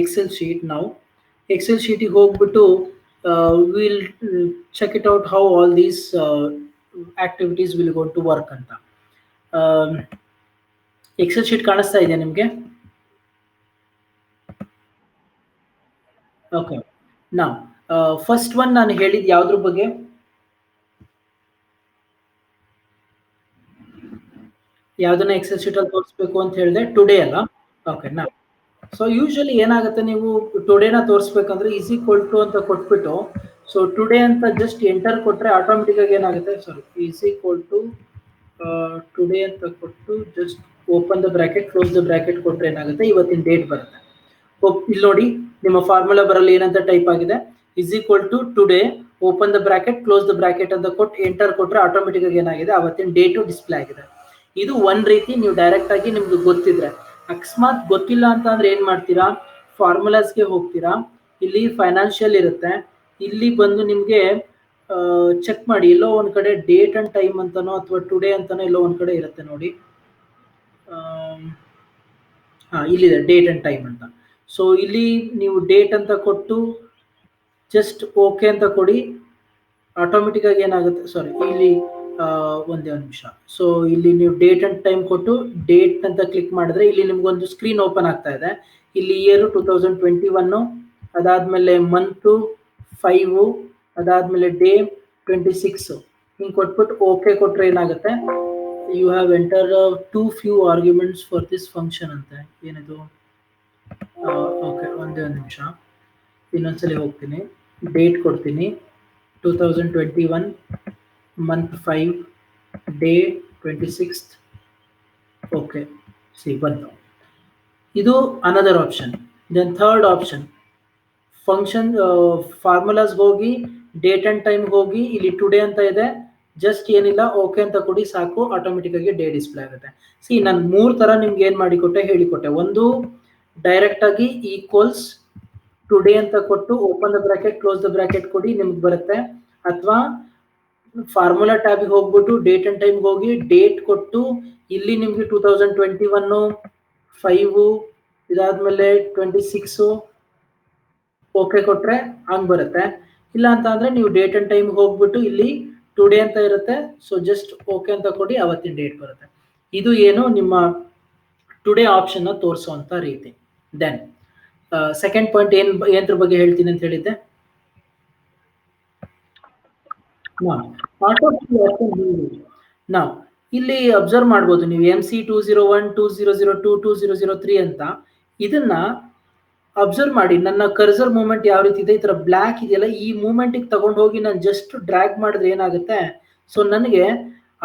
Excel sheet. ನಾವು ಎಕ್ಸೆಲ್ ಶೀಟಿಗೆ ಹೋಗ್ಬಿಟ್ಟು will check it out how all these activities will go to work ಅಂತ. ಎಕ್ಸೆಲ್ ಶೀಟ್ ಕಾಣಿಸ್ತಾ ಇದೆಯಾ ನಿಮಗೆ? ಓಕೆ. ನಾವು ಫಸ್ಟ್ ಒನ್ ನಾನು ಹೇಳಿದ್ ಯಾವ್ದ್ರ ಬಗ್ಗೆ? ಯಾವ್ದನ್ನ ಎಕ್ಸೆಲ್ ಶೀಟ್ ಅಲ್ಲಿ ತೋರಿಸ್ಬೇಕು ಅಂತ ಹೇಳಿದೆ? ಟುಡೇ ಅಲ್ಲ? ಓಕೆ. ನಾ ಸೊ ಯೂಶಲಿ ಏನಾಗುತ್ತೆ, ನೀವು ಟುಡೇನ ತೋರಿಸ್ಬೇಕಂದ್ರೆ ಈಸ್ ಈಕ್ವಲ್ ಟು ಅಂತ ಕೊಟ್ಬಿಟ್ಟು, ಸೊ ಟುಡೇ ಅಂತ ಜಸ್ಟ್ ಎಂಟರ್ ಕೊಟ್ರೆ ಆಟೋಮೆಟಿಕ್ ಆಗಿ ಏನಾಗುತ್ತೆ, ಸಾರಿ, ಈಸ್ ಈಕ್ವಲ್ ಟು ಟುಡೇ ಅಂತ ಕೊಟ್ಟು just open the bracket close the bracket ಕೊಟ್ರೆ ಏನಾಗುತ್ತೆ, ಇವತ್ತಿನ ಡೇಟ್ ಬರುತ್ತೆ. ಇಲ್ಲಿ ನೋಡಿ, ನಿಮ್ಮ ಫಾರ್ಮುಲಾ ಬರಲ್ಲ, ಏನಂತ ಟೈಪ್ ಆಗಿದೆ, is equal to today open the bracket close the bracket ಅಂತ ಕೊಟ್ಟು ಎಂಟರ್ ಕೊಟ್ರೆ ಆಟೋಮೆಟಿಕ್ ಆಗಿ ಏನಾಗಿದೆ, ಅವತ್ತಿನ ಡೇಟು ಡಿಸ್ಪ್ಲೇ ಆಗಿದೆ. ಇದು ಒಂದ್ ರೀತಿ ನೀವು ಡೈರೆಕ್ಟ್ ಆಗಿ ನಿಮ್ಗೆ ಗೊತ್ತಿದ್ರೆ. ಅಕಸ್ಮಾತ್ ಗೊತ್ತಿಲ್ಲ ಅಂತ ಅಂದ್ರೆ ಏನ್ ಮಾಡ್ತೀರಾ, ಫಾರ್ಮುಲಾಸ್ಗೆ ಹೋಗ್ತೀರಾ, ಇಲ್ಲಿ ಫೈನಾನ್ಷಿಯಲ್ ಇರುತ್ತೆ, ಇಲ್ಲಿ ಬಂದು ನಿಮ್ಗೆ ಚೆಕ್ ಮಾಡಿ, ಎಲ್ಲೋ ಒಂದ್ ಕಡೆ ಡೇಟ್ ಅಂಡ್ ಟೈಮ್ ಅಂತಾನೋ ಅಥವಾ ಟುಡೇ ಅಂತಾನೋ ಎಲ್ಲೋ ಒಂದ್ ಕಡೆ ಇರುತ್ತೆ ನೋಡಿ. ಇಲ್ಲಿದೆ ಡೇಟ್ ಅಂಡ್ ಟೈಮ್ ಅಂತ. ಸೊ ಇಲ್ಲಿ ನೀವು ಡೇಟ್ ಅಂತ ಕೊಟ್ಟು ಜಸ್ಟ್ ಓಕೆ ಅಂತ ಕೊಡಿ, ಆಟೋಮೆಟಿಕ್ ಆಗಿ ಏನಾಗುತ್ತೆ, ಸಾರಿ, ಇಲ್ಲಿ ಒಂದೇ ಒಂದು ನಿಮಿಷ. ಸೊ ಇಲ್ಲಿ ನೀವು ಡೇಟ್ ಅಂಡ್ ಟೈಮ್ ಕೊಟ್ಟು ಡೇಟ್ ಅಂತ ಕ್ಲಿಕ್ ಮಾಡಿದ್ರೆ ಇಲ್ಲಿ ನಿಮ್ಗೊಂದು ಸ್ಕ್ರೀನ್ ಓಪನ್ ಆಗ್ತಾ ಇದೆ. ಇಲ್ಲಿ ಇಯರ್ 2021, ಅದಾದ್ಮೇಲೆ ಮಂತು 5, ಅದಾದ್ಮೇಲೆ ಡೇ 26 ಹಿಂಗೆ ಕೊಟ್ಬಿಟ್ಟು ಓಕೆ ಕೊಟ್ರೆ ಏನಾಗುತ್ತೆ, you have enter too few arguments for this function ಅಂತ. ಏನಿದು? ಓಕೆ, ಒಂದೇ ಒಂದು ನಿಮಿಷ, ಇನ್ನೊಂದ್ಸಲಿ ಹೋಗ್ತೀನಿ, ಡೇಟ್ ಕೊಡ್ತೀನಿ 2021, ಮಂತ್ 5, ಡೇ 26. ಓಕೆ, ಸಿ ಬಂತು. ಇದು another option. Then third option, function ಫಾರ್ಮುಲಾಸ್ಗೆ ಹೋಗಿ ಡೇಟ್ ಅಂಡ್ ಟೈಮ್ ಹೋಗಿ ಇಲ್ಲಿ ಟುಡೇ ಅಂತ ಇದೆ, ಜಸ್ಟ್ ಏನಿಲ್ಲ ಓಕೆ ಅಂತ ಕೊಡಿ ಸಾಕು, ಆಟೋಮೆಟಿಕ್ ಆಗಿ ಡೇ ಡಿಸ್ಪ್ಲೇ ಆಗುತ್ತೆ. ಸಿ, ನಾನು 3 ತರ ನಿಮ್ಗೆ ಏನ್ ಮಾಡಿಕೊಟ್ಟೆ ಹೇಳಿಕೊಟ್ಟೆ. ಒಂದು, ಡೈರೆಕ್ಟ್ ಆಗಿ ಈಕ್ವಲ್ಸ್ ಟುಡೇ ಅಂತ ಕೊಟ್ಟು open the bracket close the bracket ಕೊಡಿ, ನಿಮ್ಗೆ ಬರುತ್ತೆ. ಅಥವಾ ಫಾರ್ಮುಲಾ ಟ್ಯಾಬಿಗೆ ಹೋಗ್ಬಿಟ್ಟು ಡೇಟ್ ಅಂಡ್ ಟೈಮ್ ಹೋಗಿ ಡೇಟ್ ಕೊಟ್ಟು ಇಲ್ಲಿ ನಿಮ್ಗೆ 2021, 5, ಇದಾದ್ಮೇಲೆ 26 ಓಕೆ ಕೊಟ್ರೆ ಹಂಗ್ ಬರುತ್ತೆ. ಇಲ್ಲ ಅಂತ ಅಂದ್ರೆ ನೀವು ಡೇಟ್ ಅಂಡ್ ಟೈಮ್ ಹೋಗ್ಬಿಟ್ಟು ಇಲ್ಲಿ ಟುಡೇ ಅಂತ ಇರುತ್ತೆ, ಸೊ ಜಸ್ಟ್ ಓಕೆ ಅಂತ ಕೊಡಿ, ಅವತ್ತಿನ ಡೇಟ್ ಬರುತ್ತೆ. ಇದು ಏನು ನಿಮ್ಮ ಟುಡೇ ಆಪ್ಷನ್ ತೋರಿಸುವಂತ ರೀತಿ. ದೆನ್ ಸೆಕೆಂಡ್ ಪಾಯಿಂಟ್ ಏನ್ರ ಬಗ್ಗೆ ಹೇಳ್ತೀನಿ ಅಂತ ಹೇಳಿದ್ದೆ, ನಾವು ಇಲ್ಲಿ ಅಬ್ಸರ್ವ್ ಮಾಡ್ಬೋದು ನೀವು MC 201, 2002, 2003 ಅಂತ. ಇದನ್ನ ಅಬ್ಸರ್ವ್ ಮಾಡಿ, ನನ್ನ ಕರ್ಸರ್ ಮೂವ್ಮೆಂಟ್ ಯಾವ ರೀತಿ ಇದೆ, ಈ ತರ ಬ್ಲಾಕ್ ಇದೆಯಲ್ಲ, ಈ ಮೂವ್ಮೆಂಟಿಗೆ ತಗೊಂಡು ಹೋಗಿ ನಾನು ಜಸ್ಟ್ ಡ್ರ್ಯಾಗ್ ಮಾಡಿದ್ರೆ ಏನಾಗುತ್ತೆ, ಸೊ ನನಗೆ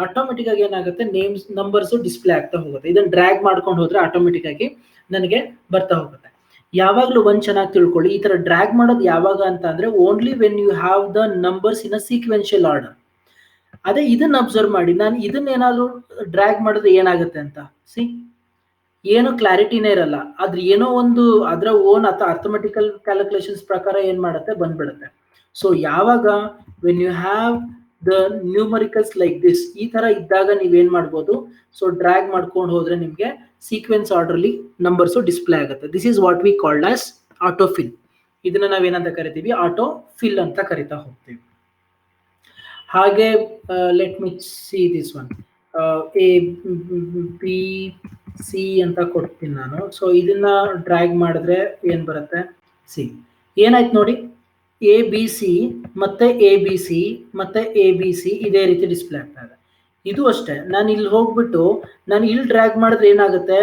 ಆಟೋಮೆಟಿಕ್ ಆಗಿ ಏನಾಗುತ್ತೆ, ನೇಮ್ಸ್ ನಂಬರ್ಸ್ ಡಿಸ್ಪ್ಲೇ ಆಗ್ತಾ ಹೋಗುತ್ತೆ. ಇದನ್ನ ಡ್ರ್ಯಾಗ್ ಮಾಡ್ಕೊಂಡು ಹೋದ್ರೆ ಆಟೋಮೆಟಿಕ್ ಆಗಿ ನನಗೆ ಬರ್ತಾ ಹೋಗುತ್ತೆ. ಯಾವಾಗಲೂ ಒಂದ್ ಚೆನ್ನಾಗಿ ತಿಳ್ಕೊಳ್ಳಿ, ಈ ತರ ಡ್ರ್ಯಾಗ್ ಮಾಡೋದು ಯಾವಾಗ ಅಂತ ಅಂದ್ರೆ only when you have the numbers in a sequential order. ಅದೇ ಇದನ್ನ ಅಬ್ಸರ್ವ್ ಮಾಡಿ, ನಾನು ಇದನ್ನ ಏನಾದ್ರು ಡ್ರ್ಯಾಗ್ ಮಾಡಿದ್ರೆ ಏನಾಗುತ್ತೆ ಅಂತ. ಸಿ, ಏನು ಕ್ಲಾರಿಟಿನೇ ಇರಲ್ಲ, ಆದ್ರೆ ಏನೋ ಒಂದು ಅದರ ಓನ್ ಅಥವಾ ಅರ್ಥಮೆಟಿಕಲ್ ಕ್ಯಾಲ್ಕುಲೇಷನ್ಸ್ ಪ್ರಕಾರ ಏನ್ ಮಾಡುತ್ತೆ, ಬಂದ್ಬಿಡುತ್ತೆ. ಸೊ ಯಾವಾಗ when you have the numericals like this, ಈ ತರ ಇದ್ದಾಗ ನೀವೇನ್ ಮಾಡ್ಬೋದು, ಸೊ ಡ್ರ್ಯಾಗ್ ಮಾಡ್ಕೊಂಡು ಹೋದ್ರೆ ನಿಮ್ಗೆ ಸೀಕ್ವೆನ್ಸ್ ಆರ್ಡರ್ಲಿ ನಂಬರ್ಸ್ ಡಿಸ್ಪ್ಲೇ ಆಗುತ್ತೆ. This is what we called as auto fill. ಇದನ್ನ ನಾವೇನಂತ ಕರಿತೀವಿ, ಆಟೋ ಫಿಲ್ ಅಂತ ಕರಿತಾ ಹೋಗ್ತೀವಿ. ಹಾಗೆ let me see this one, ABC ಅಂತ ಕೊಡ್ತೀನಿ ನಾನು. ಸೊ ಇದನ್ನ ಡ್ರ್ಯಾಗ್ ಮಾಡಿದ್ರೆ ಏನ್ ಬರುತ್ತೆ, ಸಿ ಏನಾಯ್ತು ನೋಡಿ, ABC ಮತ್ತೆ ABC ಮತ್ತೆ ABC ಇದೇ ರೀತಿ ಡಿಸ್ಪ್ಲೇ ಆಗ್ತಾ ಇದೆ. ಇದು ಅಷ್ಟೇ, ನಾನು ಇಲ್ಲಿ ಹೋಗ್ಬಿಟ್ಟು ನಾನು ಇಲ್ಲಿ ಡ್ರ್ಯಾಗ್ ಮಾಡಿದ್ರೆ ಏನಾಗುತ್ತೆ,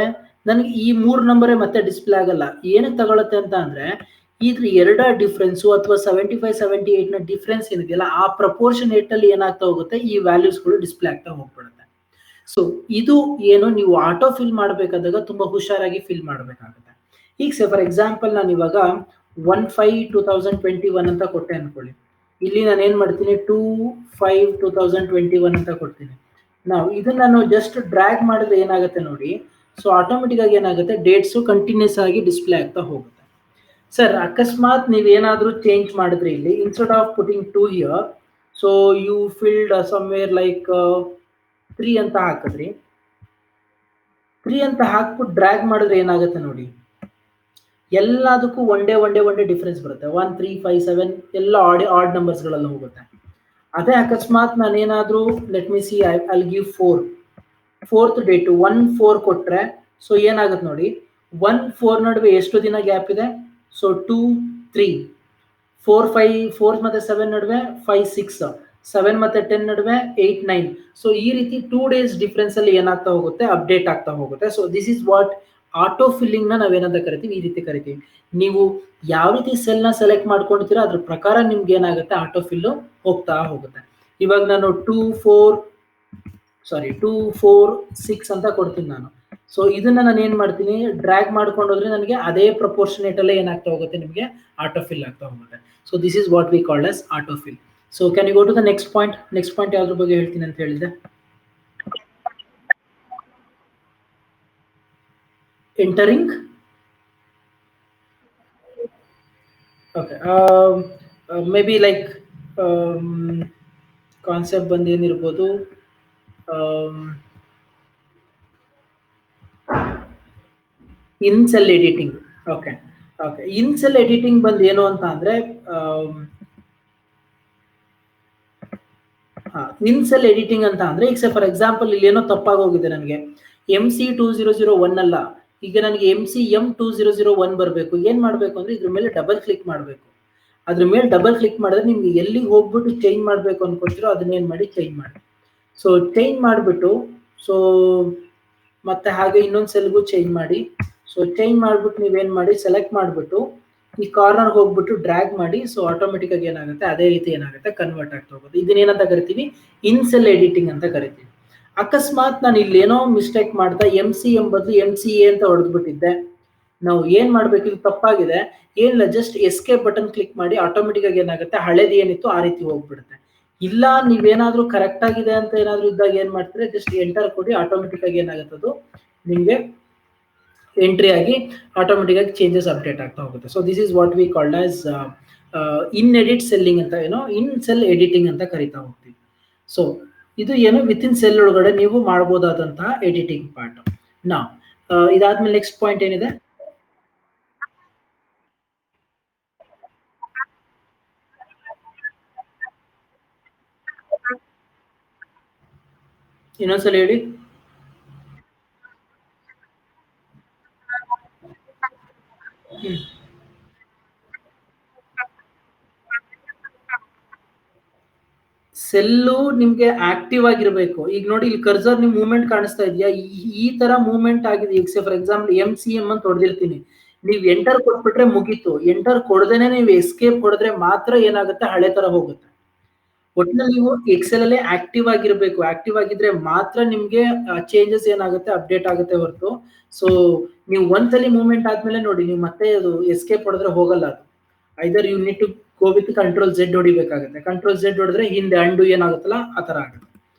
ನನಗೆ ಈ 3 ನಂಬರೇ ಮತ್ತೆ ಡಿಸ್ಪ್ಲೇ ಆಗಲ್ಲ. ಏನಕ್ಕೆ ತಗೊಳುತ್ತೆ ಅಂತ ಅಂದ್ರೆ ಇದ್ರ ಎರಡ ಡಿಫ್ರೆನ್ಸು ಅಥವಾ 75 78 ನ ಡಿಫ್ರೆನ್ಸ್ ಏನಿದೆಯಲ್ಲ ಆ ಪ್ರಪೋರ್ಷನೇಟ್ ಅಲ್ಲಿ ಏನಾಗ್ತಾ ಹೋಗುತ್ತೆ, ಈ ವ್ಯಾಲ್ಯೂಸ್ಗಳು ಡಿಸ್ಪ್ಲೇ ಆಗ್ತಾ ಹೋಗ್ಬಿಡುತ್ತೆ. ಸೊ ಇದು ಏನು ನೀವು ಆಟೋ ಫಿಲ್ ಮಾಡಬೇಕಾದಾಗ ತುಂಬಾ ಹುಷಾರಾಗಿ ಫಿಲ್ ಮಾಡಬೇಕಾಗುತ್ತೆ. ಈಗ ಫಾರ್ ಎಕ್ಸಾಂಪಲ್ ನಾನು ಇವಾಗ 1/5/2021 ಅಂತ ಕೊಟ್ಟೆ ಅನ್ಕೊಳ್ಳಿ. ಇಲ್ಲಿ ನಾನು ಏನ್ ಮಾಡ್ತೀನಿ 2/5/2021 ಅಂತ ಕೊಡ್ತೀನಿ. ನಾವು ಇದನ್ನ ನಾನು ಜಸ್ಟ್ ಡ್ರ್ಯಾಗ್ ಮಾಡಿದ್ರೆ ಏನಾಗುತ್ತೆ ನೋಡಿ, ಸೊ ಆಟೋಮೆಟಿಕ್ ಆಗಿ ಏನಾಗುತ್ತೆ, ಡೇಟ್ಸ್ ಕಂಟಿನ್ಯೂಸ್ ಆಗಿ ಡಿಸ್ಪ್ಲೇ ಆಗ್ತಾ ಹೋಗುತ್ತೆ. ಸರ್ ಅಕಸ್ಮಾತ್ ನೀವೇನಾದ್ರೂ ಚೇಂಜ್ ಮಾಡಿದ್ರೆ ಇಲ್ಲಿ instead of putting 2 here, so you filled somewhere like 3 ಅಂತ ಹಾಕಿದ್ರಿ. 3 ಅಂತ ಹಾಕ್ಬಿಟ್ಟು ಡ್ರ್ಯಾಗ್ ಮಾಡಿದ್ರೆ ಏನಾಗುತ್ತೆ ನೋಡಿ, ಎಲ್ಲದಕ್ಕೂ ಒನ್ ಡೇ ಡಿಫ್ರೆನ್ಸ್ ಬರುತ್ತೆ. 1 3 5 7 ಎಲ್ಲ ಆಡ್ ನಂಬರ್ಸ್ ಗಳೆಲ್ಲ ಹೋಗುತ್ತೆ. ಅದೇ ಅಕಸ್ಮಾತ್ ನಾನೇನಾದ್ರೂ let me see I give 4th date 1/4 ಕೊಟ್ರೆ, ಸೊ ಏನಾಗುತ್ತೆ ನೋಡಿ, 1/4 ನಡುವೆ ಎಷ್ಟು ದಿನ ಗ್ಯಾಪ್ ಇದೆ, ಸೊ 2 3 4 5 4 ಮತ್ತೆ 7 ನಡುವೆ 5 6 7 ಮತ್ತೆ 10 ನಡುವೆ 8 9. ಸೊ ಈ ರೀತಿ 2 days ಡಿಫ್ರೆನ್ಸ್ ಅಲ್ಲಿ ಏನಾಗ್ತಾ ಹೋಗುತ್ತೆ, ಅಪ್ಡೇಟ್ ಆಗ್ತಾ ಹೋಗುತ್ತೆ. So this is what auto filling ನ ನಾವೇನಂತ ಕರಿತೀವಿ, ಈ ರೀತಿ ಕರಿತೀವಿ. ನೀವು ಯಾವ ರೀತಿ ಸೆಲ್ ನ ಸೆಲೆಕ್ಟ್ ಮಾಡ್ಕೊಂಡಿರ್ತೀರೋ ಅದ್ರ ಪ್ರಕಾರ ನಿಮ್ಗೆ ಏನಾಗುತ್ತೆ, ಆಟೋ ಫಿಲ್ ಹೋಗ್ತಾ ಹೋಗುತ್ತೆ. ಇವಾಗ ನಾನು 2 4 6 ಅಂತ ಕೊಡ್ತೀನಿ ನಾನು. ಸೊ ಇದನ್ನ ನಾನು ಏನ್ ಮಾಡ್ತೀನಿ, ಡ್ರ್ಯಾಗ್ ಮಾಡ್ಕೊಂಡು ಹೋದ್ರೆ ನನಗೆ ಅದೇ ಪ್ರಪೋರ್ಷನೇಟ್ ಅಲ್ಲೇ ಏನಾಗ್ತಾ ಹೋಗುತ್ತೆ, ನಿಮಗೆ ಆಟೋ ಫಿಲ್ ಆಗ್ತಾ ಹೋಗುತ್ತೆ. So this is what we called as auto fill. So can you go to the next point. Next point ಯಾವ್ದ್ರ ಬಗ್ಗೆ ಹೇಳ್ತೀನಿ ಅಂತ ಹೇಳಿದೆ, entering. Okay, maybe like concept ಬಂದು ಏನಿರ್ಬೋದು, in cell editing. Okay, in cell editing ಬಂದು ಏನು ಅಂತ ಅಂದ್ರೆ, ಇನ್ ಸೆಲ್ ಎಡಿಟಿಂಗ್ ಅಂತ ಅಂದ್ರೆ, ಈಗ ಫಾರ್ ಎಕ್ಸಾಂಪಲ್ ಇಲ್ಲಿ ಏನೋ ತಪ್ಪಾಗೋಗಿದೆ ನನಗೆ, MC2001 ಅಲ್ಲ, ಈಗ ನನಗೆ MC M2001 ಬರಬೇಕು. ಏನ್ ಮಾಡ್ಬೇಕು ಅಂದ್ರೆ ಇದ್ರ ಮೇಲೆ ಡಬಲ್ ಕ್ಲಿಕ್ ಮಾಡಬೇಕು. ಅದ್ರ ಮೇಲೆ ಡಬಲ್ ಕ್ಲಿಕ್ ಮಾಡಿದ್ರೆ ನಿಮ್ಗೆ ಎಲ್ಲಿಗೆ ಹೋಗ್ಬಿಟ್ಟು ಚೇಂಜ್ ಮಾಡ್ಬೇಕು ಅನ್ಕೊಳ್ತೀರೋ ಅದನ್ನೇನ್ ಮಾಡಿ ಚೇಂಜ್ ಮಾಡಿ. ಸೊ ಚೇಂಜ್ ಮಾಡಿಬಿಟ್ಟು, ಸೊ ಮತ್ತೆ ಹಾಗೆ ಇನ್ನೊಂದು ಸೆಲ್ಗೂ ಚೇಂಜ್ ಮಾಡಿ. ಸೊ ಚೇಂಜ್ ಮಾಡ್ಬಿಟ್ಟು ನೀವೇನ್ ಮಾಡಿ, ಸೆಲೆಕ್ಟ್ ಮಾಡ್ಬಿಟ್ಟು ಈ ಕಾರ್ನರ್ ಹೋಗ್ಬಿಟ್ಟು ಡ್ರ್ಯಾಗ್ ಮಾಡಿ. ಸೊ ಆಟೋಮೆಟಿಕ್ ಆಗಿ ಏನಾಗುತ್ತೆ, ಅದೇ ರೀತಿ ಏನಾಗುತ್ತೆ, ಕನ್ವರ್ಟ್ ಆಗ್ತಾ ಹೋಗುತ್ತೆ. ಇದನ್ನೇನಂತ ಕರಿತೀವಿ, ಇನ್ ಸೆಲ್ ಎಡಿಟಿಂಗ್ ಅಂತ ಕರಿತೀವಿ. ಅಕಸ್ಮಾತ್ ನಾನು ಇಲ್ಲೇನೋ ಮಿಸ್ಟೇಕ್ ಮಾಡ್ತಾ MC ಬದಲು MCA ಅಂತ ಹೊಡೆದ್ಬಿಟ್ಟಿದ್ದೆ, ನಾವು ಏನ್ ಮಾಡ್ಬೇಕು, ಇದು ತಪ್ಪಾಗಿದೆ, ಏನಿಲ್ಲ ಜಸ್ಟ್ ಎಸ್ಕೇಪ್ ಬಟನ್ ಕ್ಲಿಕ್ ಮಾಡಿ ಆಟೋಮೆಟಿಕ್ ಆಗಿ ಏನಾಗುತ್ತೆ, ಹಳೇದು ಏನಿತ್ತು ಆ ರೀತಿ ಹೋಗ್ಬಿಡುತ್ತೆ. ಇಲ್ಲ ನೀವೇನಾದ್ರೂ ಕರೆಕ್ಟ್ ಆಗಿದೆ ಅಂತ ಏನಾದ್ರೂ ಇದ್ದಾಗ ಏನ್ ಮಾಡ್ತಾರೆ, ಜಸ್ಟ್ ಎಂಟರ್ ಕೊಡಿ, ಆಟೋಮೆಟಿಕ್ ಆಗಿ ಏನಾಗುತ್ತೆ, ಅದು ನಿಮ್ಗೆ ಎಂಟ್ರಿ ಆಗಿ ಆಟೋಮೆಟಿಕ್ ಆಗಿ ಚೇಂಜಸ್ ಅಪ್ಡೇಟ್ ಆಗ್ತಾ ಹೋಗುತ್ತೆ. So this is what we called as in edit selling ಅಂತ, ಏನೋ ಇನ್ ಸೆಲ್ ಎಡಿಟಿಂಗ್ ಅಂತ ಕರಿತಾ ಹೋಗ್ತೀವಿ. ಸೊ ಇದು ಏನು ವಿತ್ ಇನ್ ಸೆಲ್ ಒಳಗಡೆ ನೀವು ಮಾಡಬಹುದಾದಂತಹ ಎಡಿಟಿಂಗ್ ಪಾರ್ಟ್. ನಾವು ಇದಾದ್ಮೇಲೆ ನೆಕ್ಸ್ಟ್ ಪಾಯಿಂಟ್ ಏನಿದೆ, ಇನ್ನೊಂದ್ಸಲ ಹೇಳಿ. ಸೆಲ್ಲು ನಿಮ್ಗೆ ಆಕ್ಟಿವ್ ಆಗಿರ್ಬೇಕು. ಈಗ ನೋಡಿ, ಇಲ್ಲಿ ಕರ್ಸರ್ ನಿಮ್ ಮೂವ್ಮೆಂಟ್ ಕಾಣಿಸ್ತಾ ಇದೆಯಾ, ಈ ತರ ಮೂವ್ಮೆಂಟ್ ಆಗಿದೆ. ಈಗ ಫಾರ್ ಎಕ್ಸಾಂಪಲ್ MC ಅಂತ ಹೊಡೆದಿರ್ತೀನಿ, ನೀವು ಎಂಟರ್ ಕೊಟ್ಬಿಟ್ರೆ ಮುಗೀತು. ಎಂಟರ್ ಕೊಡದೇನೆ ನೀವು ಎಸ್ಕೇಪ್ ಕೊಡಿದ್ರೆ ಮಾತ್ರ ಏನಾಗುತ್ತೆ, ಹಳೆ ತರ ಹೋಗುತ್ತೆ. ಒಟ್ಟಿನಲ್ಲಿ ನೀವು ಎಕ್ಸೆಲ್ ಅಲ್ಲೇ ಆಕ್ಟಿವ್ ಆಗಿರ್ಬೇಕು. ಆಕ್ಟಿವ್ ಆಗಿದ್ರೆ ಮಾತ್ರ ನಿಮ್ಗೆ ಚೇಂಜಸ್ ಏನಾಗುತ್ತೆ, ಅಪ್ಡೇಟ್ ಆಗುತ್ತೆ ಹೊರತು. ಸೊ ನೀವು ಒಂದ್ಸಲಿ ಮೂವ್ಮೆಂಟ್ ಆದ್ಮೇಲೆ ನೋಡಿ, ನೀವು ಮತ್ತೆ ಅದು ಎಸ್ಕೇಪ್ ಹೊಡೆದ್ರೆ ಹೋಗಲ್ಲ ಅದು. Either you need to go with Ctrl+Z ಹೊಡಿಬೇಕಾಗುತ್ತೆ. Ctrl+Z ಹೊಡೆದ್ರೆ ಹಿಂದೆ ಅಂಡು ಏನಾಗುತ್ತಲ್ಲ ಆ ತರ ಆಗುತ್ತೆ.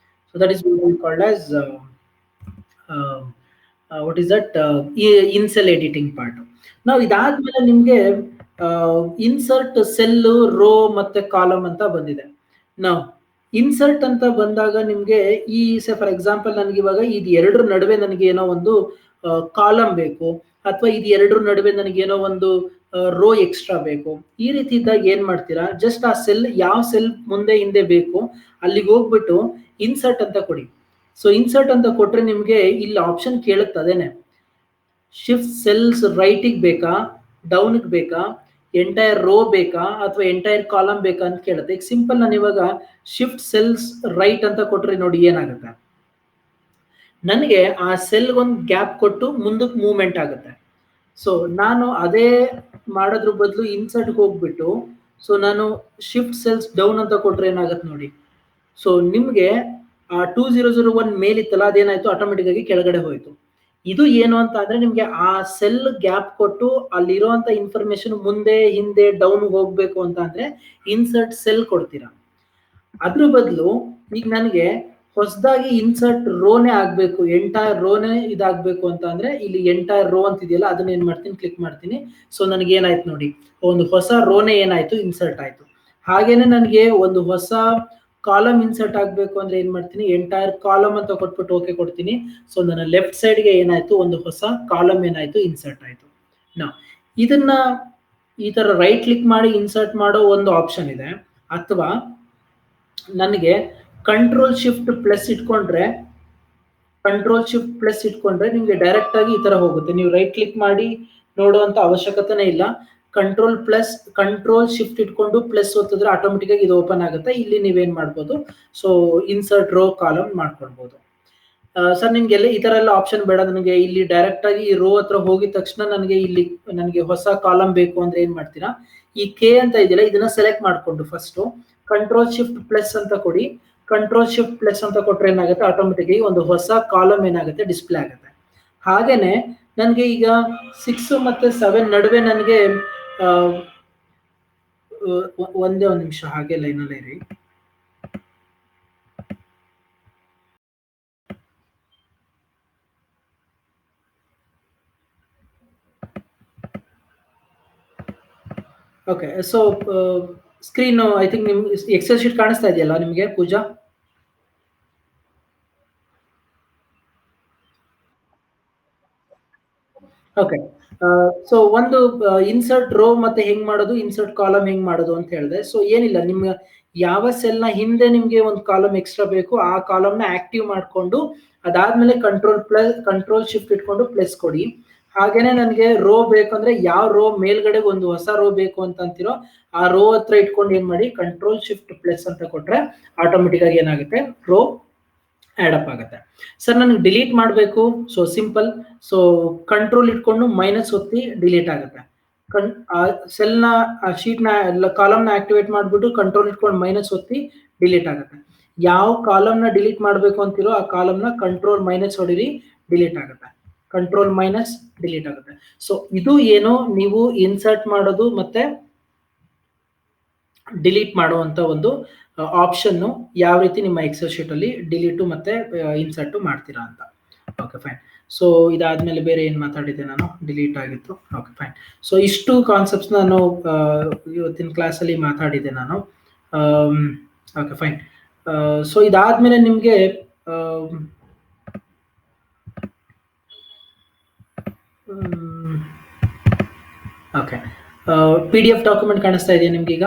So that is called as what is that, in cell editing part. ನಾವು ಇದಾದ್ಮೇಲೆ ನಿಮ್ಗೆ ಇನ್ಸರ್ಟ್ ಸೆಲ್, ರೋ ಮತ್ತೆ ಕಾಲಮ್ ಅಂತ ಬಂದಿದೆ. ನಾವು ಇನ್ಸರ್ಟ್ ಅಂತ ಬಂದಾಗ ನಿಮ್ಗೆ ಈ ಫಾರ್ ಎಕ್ಸಾಂಪಲ್ ನನಗೆ ಇವಾಗ ಇದು ಎರಡರ ನಡುವೆ ನನಗೆ ಏನೋ ಒಂದು ಕಾಲಮ್ ಬೇಕು, ಅಥವಾ ಇದು ಎರಡರ ನಡುವೆ ನನಗೆ ಏನೋ ಒಂದು ರೋ ಎಕ್ಸ್ಟ್ರಾ ಬೇಕು. ಈ ರೀತಿ ಇದ್ದಾಗ ಏನ್ ಮಾಡ್ತೀರಾ, ಜಸ್ಟ್ ಆ ಸೆಲ್ ಯಾವ ಸೆಲ್ ಮುಂದೆ ಹಿಂದೆ ಬೇಕು ಅಲ್ಲಿಗೆ ಹೋಗ್ಬಿಟ್ಟು ಇನ್ಸರ್ಟ್ ಅಂತ ಕೊಡಿ. ಸೊ ಇನ್ಸರ್ಟ್ ಅಂತ ಕೊಟ್ರೆ ನಿಮ್ಗೆ ಇಲ್ಲಿ ಆಪ್ಷನ್ ಕೇಳುತ್ತೆ, ಅದೇನೆ ಶಿಫ್ಟ್ ಸೆಲ್ಸ್ ರೈಟಿಗೆ ಬೇಕಾ, ಡೌನ್ಗೆ ಬೇಕಾ, ಎಂಟೈರ್ ರೋ ಬೇಕಾ, ಅಥವಾ ಎಂಟೈರ್ ಕಾಲಮ್ ಬೇಕಾ ಅಂತ ಕೇಳುತ್ತೆ. ಈಗ ಸಿಂಪಲ್ ನಾನು ಇವಾಗ ಶಿಫ್ಟ್ ಸೆಲ್ಸ್ ರೈಟ್ ಅಂತ ಕೊಟ್ರೆ ನೋಡಿ ಏನಾಗುತ್ತೆ, ನನಗೆ ಆ ಸೆಲ್ ಒಂದು ಗ್ಯಾಪ್ ಕೊಟ್ಟು ಮುಂದಕ್ಕೆ ಮೂವ್ಮೆಂಟ್ ಆಗುತ್ತೆ. ಸೊ ನಾನು ಅದೇ ಮಾಡೋದ್ರ ಬದಲು ಇನ್ಸರ್ಟ್ಗೆ ಹೋಗ್ಬಿಟ್ಟು ಸೊ ನಾನು ಶಿಫ್ಟ್ ಸೆಲ್ಸ್ ಡೌನ್ ಅಂತ ಕೊಟ್ರೆ ಏನಾಗುತ್ತೆ ನೋಡಿ. ಸೊ ನಿಮ್ಗೆ 2001 ಮೇಲಿತ್ತಲ್ಲ ಅದೇನಾಯ್ತು ಆಟೋಮೆಟಿಕ್ ಆಗಿ ಕೆಳಗಡೆ ಹೋಯ್ತು. ಇದು ಏನು ಅಂತ ಅಂದ್ರೆ ನಿಮ್ಗೆ ಆ ಸೆಲ್ ಗ್ಯಾಪ್ ಕೊಟ್ಟು ಅಲ್ಲಿರುವಂತ ಇನ್ಫಾರ್ಮೇಶನ್ ಮುಂದೆ ಹಿಂದೆ ಡೌನ್ ಹೋಗ್ಬೇಕು ಅಂತ ಅಂದ್ರೆ ಇನ್ಸರ್ಟ್ ಸೆಲ್ ಕೊಡ್ತೀರಾ. ಅದ್ರ ಬದಲು ಈಗ ನನಗೆ ಹೊಸದಾಗಿ ಇನ್ಸರ್ಟ್ ರೋನೇ ಆಗ್ಬೇಕು, ಎಂಟೈರ್ ರೋನೇ ಇದಾಗಬೇಕು ಅಂತ ಅಂದ್ರೆ ಇಲ್ಲಿ ಎಂಟೈರ್ ರೋ ಅಂತ ಇದೆಯಲ್ಲ ಅದನ್ನ ಏನ್ ಮಾಡ್ತೀನಿ, ಕ್ಲಿಕ್ ಮಾಡ್ತೀನಿ. ಸೊ ನನಗೆ ಏನಾಯ್ತು ನೋಡಿ, ಒಂದು ಹೊಸ ರೋನೇ ಏನಾಯ್ತು, ಇನ್ಸರ್ಟ್ ಆಯ್ತು. ಹಾಗೇನೆ ನನಗೆ ಒಂದು ಹೊಸ ಕಾಲಮ್ ಇನ್ಸರ್ಟ್ ಆಗಬೇಕು ಅಂದ್ರೆ ಏನ್ ಮಾಡ್ತೀನಿ, ಎಂಟೈರ್ ಕಾಲಮ್ ಅಂತ ಕೊಟ್ಬಿಟ್ಟು ಓಕೆ ಕೊಡ್ತೀನಿ. ಸೊ ನನ್ನ ಲೆಫ್ಟ್ ಸೈಡ್ಗೆ ಏನಾಯ್ತು, ಒಂದು ಹೊಸ ಕಾಲಮ್ ಏನಾಯ್ತು, ಇನ್ಸರ್ಟ್ ಆಯ್ತು. ನಾ ಇದನ್ನ ಈ ತರ ರೈಟ್ ಕ್ಲಿಕ್ ಮಾಡಿ ಇನ್ಸರ್ಟ್ ಮಾಡೋ ಒಂದು ಆಪ್ಷನ್ ಇದೆ. ಅಥವಾ ನನಗೆ ಕಂಟ್ರೋಲ್ ಶಿಫ್ಟ್ ಪ್ಲಸ್ ಇಟ್ಕೊಂಡ್ರೆ ನಿಮ್ಗೆ ಡೈರೆಕ್ಟ್ ಆಗಿ ಈ ತರ ಹೋಗುತ್ತೆ. ನೀವು ರೈಟ್ ಕ್ಲಿಕ್ ಮಾಡಿ ನೋಡುವಂತ ಅವಶ್ಯಕತೆನೇ ಇಲ್ಲ. ಕಂಟ್ರೋಲ್ ಶಿಫ್ಟ್ ಇಟ್ಕೊಂಡು ಪ್ಲಸ್ ಒತ್ತಿದ್ರೆ ಆಟೋಮೆಟಿಕ್ ಆಗಿ ಇದು ಓಪನ್ ಆಗುತ್ತೆ. ಇಲ್ಲಿ ನೀವೇನ್ ಮಾಡ್ಬೋದು, ಸೊ ಇನ್ಸರ್ಟ್ ರೋ ಕಾಲಮ್ ಮಾಡ್ಕೊಳ್ಬಹುದು. ಸರ್ ನಿಮ್ಗೆಲ್ಲ ಈ ತರ ಎಲ್ಲ ಆಪ್ಷನ್ ಬೇಡ, ನನಗೆ ಇಲ್ಲಿ ಡೈರೆಕ್ಟ್ ಆಗಿ ಈ ರೋ ಹತ್ರ ಹೋಗಿದ ತಕ್ಷಣ ನನಗೆ ಹೊಸ ಕಾಲಮ್ ಬೇಕು ಅಂದ್ರೆ ಏನ್ ಮಾಡ್ತೀರಾ, ಈ ಕೆ ಅಂತ ಇದೆಯಲ್ಲ ಇದನ್ನ ಸೆಲೆಕ್ಟ್ ಮಾಡ್ಕೊಂಡು ಫಸ್ಟ್ ಕಂಟ್ರೋಲ್ ಶಿಫ್ಟ್ ಪ್ಲಸ್ ಅಂತ ಕೊಡಿ. ಕಂಟ್ರೋಲ್ ಶಿಫ್ಟ್ ಪ್ಲಸ್ ಅಂತ ಕೊಟ್ರೆ ಏನಾಗುತ್ತೆ, ಆಟೋಮೆಟಿಕ್ ಆಗಿ ಒಂದು ಹೊಸ ಕಾಲಮ್ ಏನಾಗುತ್ತೆ, ಡಿಸ್ಪ್ಲೇ ಆಗುತ್ತೆ. ಹಾಗೇನೆ ನನಗೆ ಈಗ 6 ಮತ್ತೆ 7 ನಡುವೆ ನನಗೆ ಒಂದೇ ಒಂದು ನಿಮಿಷ ಹಾಗೆ ಲೈನಲ್ಲೇ ಇರಿ. Okay, so screen I think ನಿಮ್ ಎಕ್ಸೆಲ್ ಶೀಟ್ ಕಾಣಿಸ್ತಾ ಇದೆಯಲ್ಲ ನಿಮಗೆ ಪೂಜಾ? ಓಕೆ, ಸೊ ಒಂದು ಇನ್ಸರ್ಟ್ ರೋ ಮತ್ತೆ ಹೆಂಗ್ ಮಾಡೋದು, ಇನ್ಸರ್ಟ್ ಕಾಲಮ್ ಹೆಂಗ್ ಮಾಡೋದು ಅಂತ ಹೇಳಿದೆ. ಸೊ ಏನಿಲ್ಲ, ನಿಮ್ಮ ಯಾವ ಸೆಲ್ ನ ಹಿಂದೆ ನಿಮ್ಗೆ ಒಂದು ಕಾಲಮ್ ಎಕ್ಸ್ಟ್ರಾ ಬೇಕು ಆ ಕಾಲಮ್ ನ ಆಕ್ಟಿವ್ ಮಾಡ್ಕೊಂಡು ಅದಾದ್ಮೇಲೆ ಕಂಟ್ರೋಲ್ ಶಿಫ್ಟ್ ಇಟ್ಕೊಂಡು ಪ್ಲಸ್ ಕೊಡಿ. ಹಾಗೇನೆ ನನಗೆ ರೋ ಬೇಕಂದ್ರೆ ಯಾವ ರೋ ಮೇಲ್ಗಡೆ ಒಂದು ಹೊಸ ರೋ ಬೇಕು ಅಂತ ಅಂತಿರೋ ಆ ರೋ ಹತ್ರ ಇಟ್ಕೊಂಡು ಏನ್ ಮಾಡಿ, ಕಂಟ್ರೋಲ್ ಶಿಫ್ಟ್ ಪ್ಲಸ್ ಅಂತ ಕೊಟ್ರೆ ಆಟೋಮೆಟಿಕ್ ಆಗಿ ಏನಾಗುತ್ತೆ, ರೋ ಆಡ್ ಅಪ್ ಆಗುತ್ತೆ. ಸರ್ ನನಗೆ ಡಿಲೀಟ್ ಮಾಡಬೇಕು, ಸೊ ಸಿಂಪಲ್. ಸೊ ಕಂಟ್ರೋಲ್ ಇಟ್ಕೊಂಡು ಮೈನಸ್ ಒತ್ತಿ ಡಿಲೀಟ್ ಆಗುತ್ತೆ. ಸೆಲ್ ನ ಶೀಟ್ ನ ಕಾಲಮ್ ನ ಆಕ್ಟಿವೇಟ್ ಮಾಡ್ಬಿಟ್ಟು ಕಂಟ್ರೋಲ್ ಇಟ್ಕೊಂಡು ಮೈನಸ್ ಒತ್ತಿ ಡಿಲೀಟ್ ಆಗುತ್ತೆ. ಯಾವ ಕಾಲಮ್ ನ ಡಿಲೀಟ್ ಮಾಡಬೇಕು ಅಂತಿರೋ ಆ ಕಾಲಮ್ ನ ಕಂಟ್ರೋಲ್ ಮೈನಸ್ ಹೊಡಿರಿ, ಡಿಲೀಟ್ ಆಗುತ್ತೆ. ಕಂಟ್ರೋಲ್ ಮೈನಸ್ ಡಿಲೀಟ್ ಆಗುತ್ತೆ. ಸೊ ಇದು ಏನು, ನೀವು ಇನ್ಸರ್ಟ್ ಮಾಡೋದು ಮತ್ತೆ ಡಿಲೀಟ್ ಮಾಡುವಂತ ಒಂದು ಆಪ್ಷನ್ ಯಾವ ರೀತಿ ನಿಮ್ಮ ಎಕ್ಸೆಲ್ ಶೀಟ್ ಅಲ್ಲಿ ಡಿಲೀಟು ಮತ್ತೆ ಇನ್ಸರ್ಟ್ ಮಾಡ್ತೀರಾ ಅಂತ. Okay fine. ಸೊ ಇದಾದ್ಮೇಲೆ ಬೇರೆ ಏನ್ ಮಾತಾಡಿದೆ ನಾನು, ಡಿಲೀಟ್ ಆಗಿತ್ತು. Okay fine. ಸೊ ಇಷ್ಟು ಕಾನ್ಸೆಪ್ಟ್ಸ್ ನಾನು ಇವತ್ತಿನ ಕ್ಲಾಸ್ ಅಲ್ಲಿ ಮಾತಾಡಿದೆ ನಾನು. Okay fine. ಸೊ ಇದಾದ್ಮೇಲೆ ನಿಮ್ಗೆ ಓಕೆ, PDF ಡಾಕ್ಯುಮೆಂಟ್ ಕಾಣಿಸ್ತಾ ಇದೆಯಾ ನಿಮ್ಗೆ ಈಗ?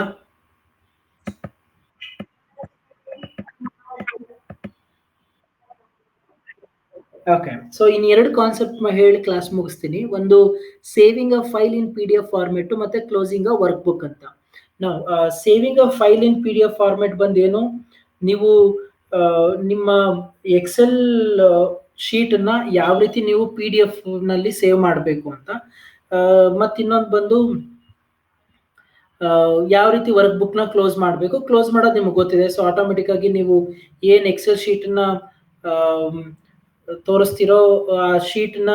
ಓಕೆ, ಸೊ ಇನ್ನು ಎರಡು ಕಾನ್ಸೆಪ್ಟ್ ಹೇಳಿ ಕ್ಲಾಸ್ ಮುಗಿಸ್ತೀನಿ. ಒಂದು ಸೇವಿಂಗ್ ಅ ಫೈಲ್ ಇನ್ PDF ಫಾರ್ಮೆಟ್ ಮತ್ತೆ ಕ್ಲೋಸಿಂಗ್ ಅ ವರ್ಕ್ ಬುಕ್ ಅಂತ. ನಾವು ಸೇವಿಂಗ್ ಅ ಫೈಲ್ ಇನ್ PDF ಫಾರ್ಮೆಟ್ ಬಂದು ಏನು, ನೀವು ನಿಮ್ಮ ಎಕ್ಸೆಲ್ ಶೀಟ್ ನ ಯಾವ ರೀತಿ ನೀವು PDF ನಲ್ಲಿ ಸೇವ್ ಮಾಡಬೇಕು ಅಂತ. ಮತ್ತೆ ಇನ್ನೊಂದು ಬಂದು ಯಾವ ರೀತಿ ವರ್ಕ್ ಬುಕ್ ನ ಕ್ಲೋಸ್ ಮಾಡಬೇಕು. ಕ್ಲೋಸ್ ಮಾಡೋದು ನಿಮ್ಗೆ ಗೊತ್ತಿದೆ. ಸೊ ಆಟೋಮೆಟಿಕ್ ಆಗಿ ನೀವು ಏನ್ ಎಕ್ಸೆಲ್ ಶೀಟ್ ನ ತೋರಿಸ್ತಿರೋ ಆ ಶೀಟ್ ನ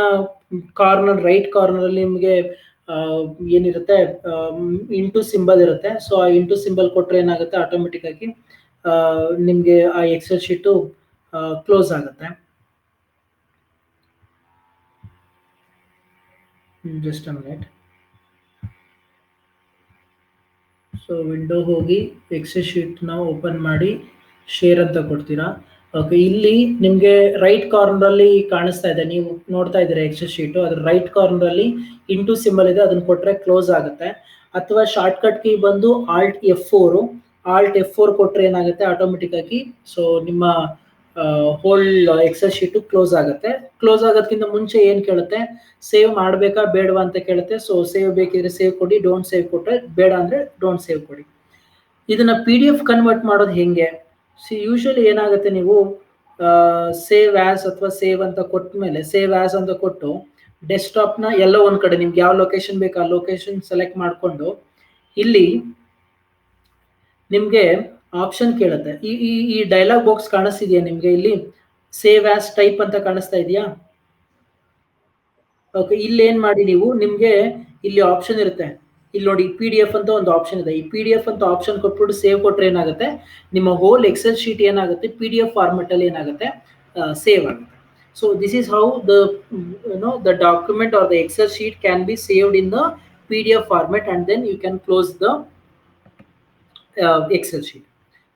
ಕಾರ್ನರ್, ರೈಟ್ ಕಾರ್ನರ್ ಅಲ್ಲಿ ನಿಮಗೆ ಏನಿರುತ್ತೆ, ಇಂಟು ಸಿಂಬಲ್ ಇರುತ್ತೆ. ಸೊ ಆ ಇಂಟು ಸಿಂಬಲ್ ಕೊಟ್ರೆ ಏನಾಗುತ್ತೆ, ಆಟೋಮೆಟಿಕ್ ಆಗಿ ನಿಮ್ಗೆ ಆ ಎಕ್ಸೆಲ್ ಶೀಟು ಕ್ಲೋಸ್ ಆಗುತ್ತೆ. Just a minute. So window ಹೋಗಿ ಎಕ್ಸೆಲ್ ಶೀಟ್ ನ ಓಪನ್ ಮಾಡಿ ಶೇರ್ ಅಂತ ಕೊಡ್ತೀರಾ. ಓಕೆ, ಇಲ್ಲಿ ನಿಮ್ಗೆ ರೈಟ್ ಕಾರ್ನರ್ ಅಲ್ಲಿ ಕಾಣಿಸ್ತಾ ಇದೆ, ನೀವು ನೋಡ್ತಾ ಇದ್ದೀರಾ ಎಕ್ಸೆಲ್ ಶೀಟ್, ಅದ್ರ ರೈಟ್ ಕಾರ್ನರ್ ಅಲ್ಲಿ ಇಂಟು ಸಿಂಬಲ್ ಇದೆ, ಅದನ್ನ ಕೊಟ್ರೆ ಕ್ಲೋಸ್ ಆಗುತ್ತೆ. ಅಥವಾ ಶಾರ್ಟ್ ಕಟ್ ಕೀ ಬಂದು ಆಲ್ಟ್ F4 ಕೊಟ್ರೆ ಏನಾಗುತ್ತೆ, ಆಟೋಮೆಟಿಕ್ ಆಗಿ ಸೊ ನಿಮ್ಮ ಹೋಲ್ ಎಕ್ಸೆಲ್ ಶೀಟ್ ಕ್ಲೋಸ್ ಆಗುತ್ತೆ. ಕ್ಲೋಸ್ ಆಗೋದಕ್ಕಿಂತ ಮುಂಚೆ ಏನ್ ಕೇಳುತ್ತೆ, ಸೇವ್ ಮಾಡ್ಬೇಕಾ ಬೇಡವಾ ಅಂತ ಕೇಳುತ್ತೆ. ಸೊ ಸೇವ್ ಬೇಕಿದ್ರೆ ಸೇವ್ ಕೊಡಿ, ಡೋಂಟ್ ಸೇವ್ ಕೊಟ್ರೆ ಬೇಡ ಅಂದ್ರೆ ಡೋಂಟ್ ಸೇವ್ ಕೊಡಿ. ಇದನ್ನ PDF ಕನ್ವರ್ಟ್ ಮಾಡೋದು ಹೆಂಗೆ, ಯೂಶಲಿ ಏನಾಗುತ್ತೆ, ನೀವು ಸೇವ್ ಆಸ್ ಅಥವಾ ಸೇವ್ ಅಂತ ಕೊಟ್ಟ ಮೇಲೆ, ಸೇವ್ ಆಸ್ ಅಂತ ಕೊಟ್ಟು ಡೆಸ್ಕ್ಟಾಪ್ನ ಎಲ್ಲ ಒಂದು ಕಡೆ ನಿಮ್ಗೆ ಯಾವ ಲೊಕೇಶನ್ ಬೇಕು ಆ ಲೊಕೇಶನ್ ಸೆಲೆಕ್ಟ್ ಮಾಡಿಕೊಂಡು ಇಲ್ಲಿ ನಿಮಗೆ ಆಪ್ಷನ್ ಕೇಳುತ್ತೆ. ಈ ಡೈಲಾಗ್ ಬಾಕ್ಸ್ ಕಾಣಿಸ್ತಿದೆಯಾ ನಿಮಗೆ ಇಲ್ಲಿ? ಸೇವ್ ಆಸ್ ಟೈಪ್ ಅಂತ ಕಾಣಿಸ್ತಾ ಇದೆಯಾ? ಓಕೆ, ಇಲ್ಲಿ ಏನ್ ಮಾಡಿ ನೀವು, ನಿಮ್ಗೆ ಇಲ್ಲಿ ಆಪ್ಷನ್ ಇರುತ್ತೆ. ಇಲ್ಲಿ ನೋಡಿ ಪಿ ಡಿ ಎಫ್ ಅಂತ ಒಂದು ಆಪ್ಷನ್ ಇದೆ. ಈ ಪಿ ಡಿ ಎಫ್ ಅಂತ ಆಪ್ಷನ್ ಕೊಟ್ಬಿಟ್ಟು ಸೇವ್ ಕೊಟ್ರೆ ಏನಾಗುತ್ತೆ, ನಿಮ್ಮ ಹೋಲ್ ಎಕ್ಸೆಲ್ ಶೀಟ್ ಏನಾಗುತ್ತೆ ಪಿ ಡಿ ಎಫ್ ಫಾರ್ಮೆಟ್ ಅಲ್ಲಿ ಏನಾಗುತ್ತೆ ಸೇವ್ ಆಗುತ್ತೆ. So this is how the document or the Excel sheet can be saved in the P D F format and then you can close the Excel sheet.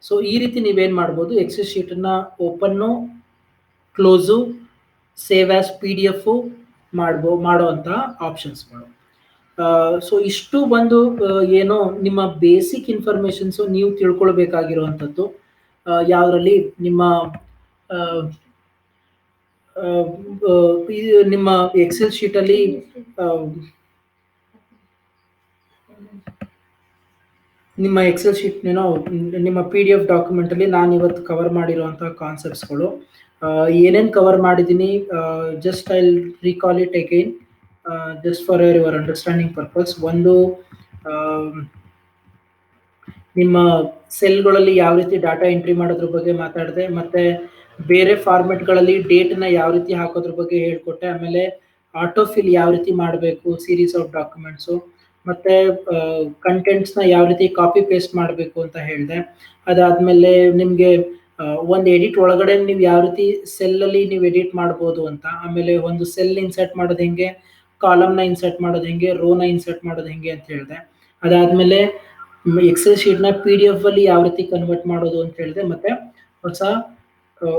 So ಈ ರೀತಿ ನೀವೇನ್ ಮಾಡ್ಬೋದು, Excel sheet ಅನ್ನ ಓಪನ್ನು, ಕ್ಲೋಸು, save as P D F ಮಾಡುವಂತಹ ಆಪ್ಷನ್ಸ್ಗಳು. So ಇಷ್ಟು ಬಂದು ಏನೋ ನಿಮ್ಮ ಬೇಸಿಕ್ ಇನ್ಫಾರ್ಮೇಶನ್ಸು ನೀವು ತಿಳ್ಕೊಳ್ಬೇಕಾಗಿರುವಂಥದ್ದು. ಯಾವುದರಲ್ಲಿ ನಿಮ್ಮ ನಿಮ್ಮ ಎಕ್ಸೆಲ್ ಶೀಟಲ್ಲಿ ನಿಮ್ಮ ಎಕ್ಸೆಲ್ ಶೀಟ್ ನಿಮ್ಮ ಪಿ ಡಿ ಎಫ್ ಡಾಕ್ಯುಮೆಂಟಲ್ಲಿ ನಾನು ಇವತ್ತು ಕವರ್ ಮಾಡಿರುವಂಥ ಕಾನ್ಸೆಪ್ಟ್ಸ್ಗಳು ಏನೇನು ಕವರ್ ಮಾಡಿದ್ದೀನಿ, just I recall it again just for your understanding purpose. ಒಂದು, ನಿಮ್ಮ ಸೆಲ್ಗಳಲ್ಲಿ ಯಾವ ರೀತಿ ಡಾಟಾ ಎಂಟ್ರಿ ಮಾಡೋದ್ರ ಬಗ್ಗೆ ಮಾತಾಡಿದೆ, ಮತ್ತೆ ಬೇರೆ ಫಾರ್ಮೆಟ್ಗಳಲ್ಲಿ ಡೇಟನ್ನ ಯಾವ ರೀತಿ ಹಾಕೋದ್ರ ಬಗ್ಗೆ ಹೇಳ್ಕೊಟ್ಟೆ. ಆಮೇಲೆ ಆಟೋಫಿಲ್ ಯಾವ ರೀತಿ ಮಾಡಬೇಕು ಸೀರೀಸ್ ಆಫ್ ಡಾಕ್ಯುಮೆಂಟ್ಸು, ಮತ್ತೆ ಕಂಟೆಂಟ್ಸ್ನ ಯಾವ ರೀತಿ ಕಾಪಿ ಪೇಸ್ಟ್ ಮಾಡಬೇಕು ಅಂತ ಹೇಳಿದೆ. ಅದಾದಮೇಲೆ ನಿಮಗೆ ಒಂದು ಎಡಿಟ್ ಒಳಗಡೆ ನೀವು ಯಾವ ರೀತಿ ಸೆಲ್ಲಲ್ಲಿ ನೀವು ಎಡಿಟ್ ಮಾಡ್ಬೋದು ಅಂತ, ಆಮೇಲೆ ಒಂದು ಸೆಲ್ ಇನ್ಸರ್ಟ್ ಮಾಡೋದು ಹೆಂಗೆ, ಕಾಲಮ್ನ ಇನ್ಸರ್ಟ್ ಮಾಡೋದು ಹೆಂಗೆ, ರೋನ ಇನ್ಸರ್ಟ್ ಮಾಡೋದು ಹೆಂಗೆ ಅಂತ ಹೇಳಿದೆ. ಅದಾದಮೇಲೆ ಎಕ್ಸೆಲ್ ಶೀಟ್ನ ಪಿ ಡಿ ಎಫ್ ಅಲ್ಲಿ ಯಾವ ರೀತಿ ಕನ್ವರ್ಟ್ ಮಾಡೋದು ಅಂತ ಹೇಳಿದೆ. ಮತ್ತೆ ಹೊಸ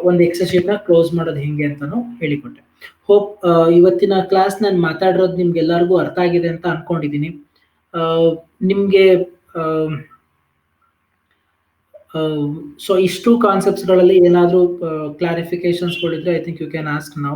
ಒಂದು ಎಕ್ಸೆಲ್ ಶೀಟ್ನ ಕ್ಲೋಸ್ ಮಾಡೋದು ಹೆಂಗೆ ಅಂತಾನು ಹೇಳಿಕೊಟ್ಟೆ. ಹೋಪ್ ಇವತ್ತಿನ ಕ್ಲಾಸ್ ನಾನು ಮಾತಾಡಿರೋದು ನಿಮ್ಗೆಲ್ಲರಿಗೂ ಅರ್ಥ ಆಗಿದೆ ಅಂತ ಅನ್ಕೊಂಡಿದ್ದೀನಿ. ನಿಮಗೆ ಸೊ ಇಷ್ಟು ಕಾನ್ಸೆಪ್ಟ್ಸ್ಗಳಲ್ಲಿ ಏನಾದರೂ ಕ್ಲಾರಿಫಿಕೇಶನ್ಸ್ಗಳಿದ್ರೆ I think you can ask now.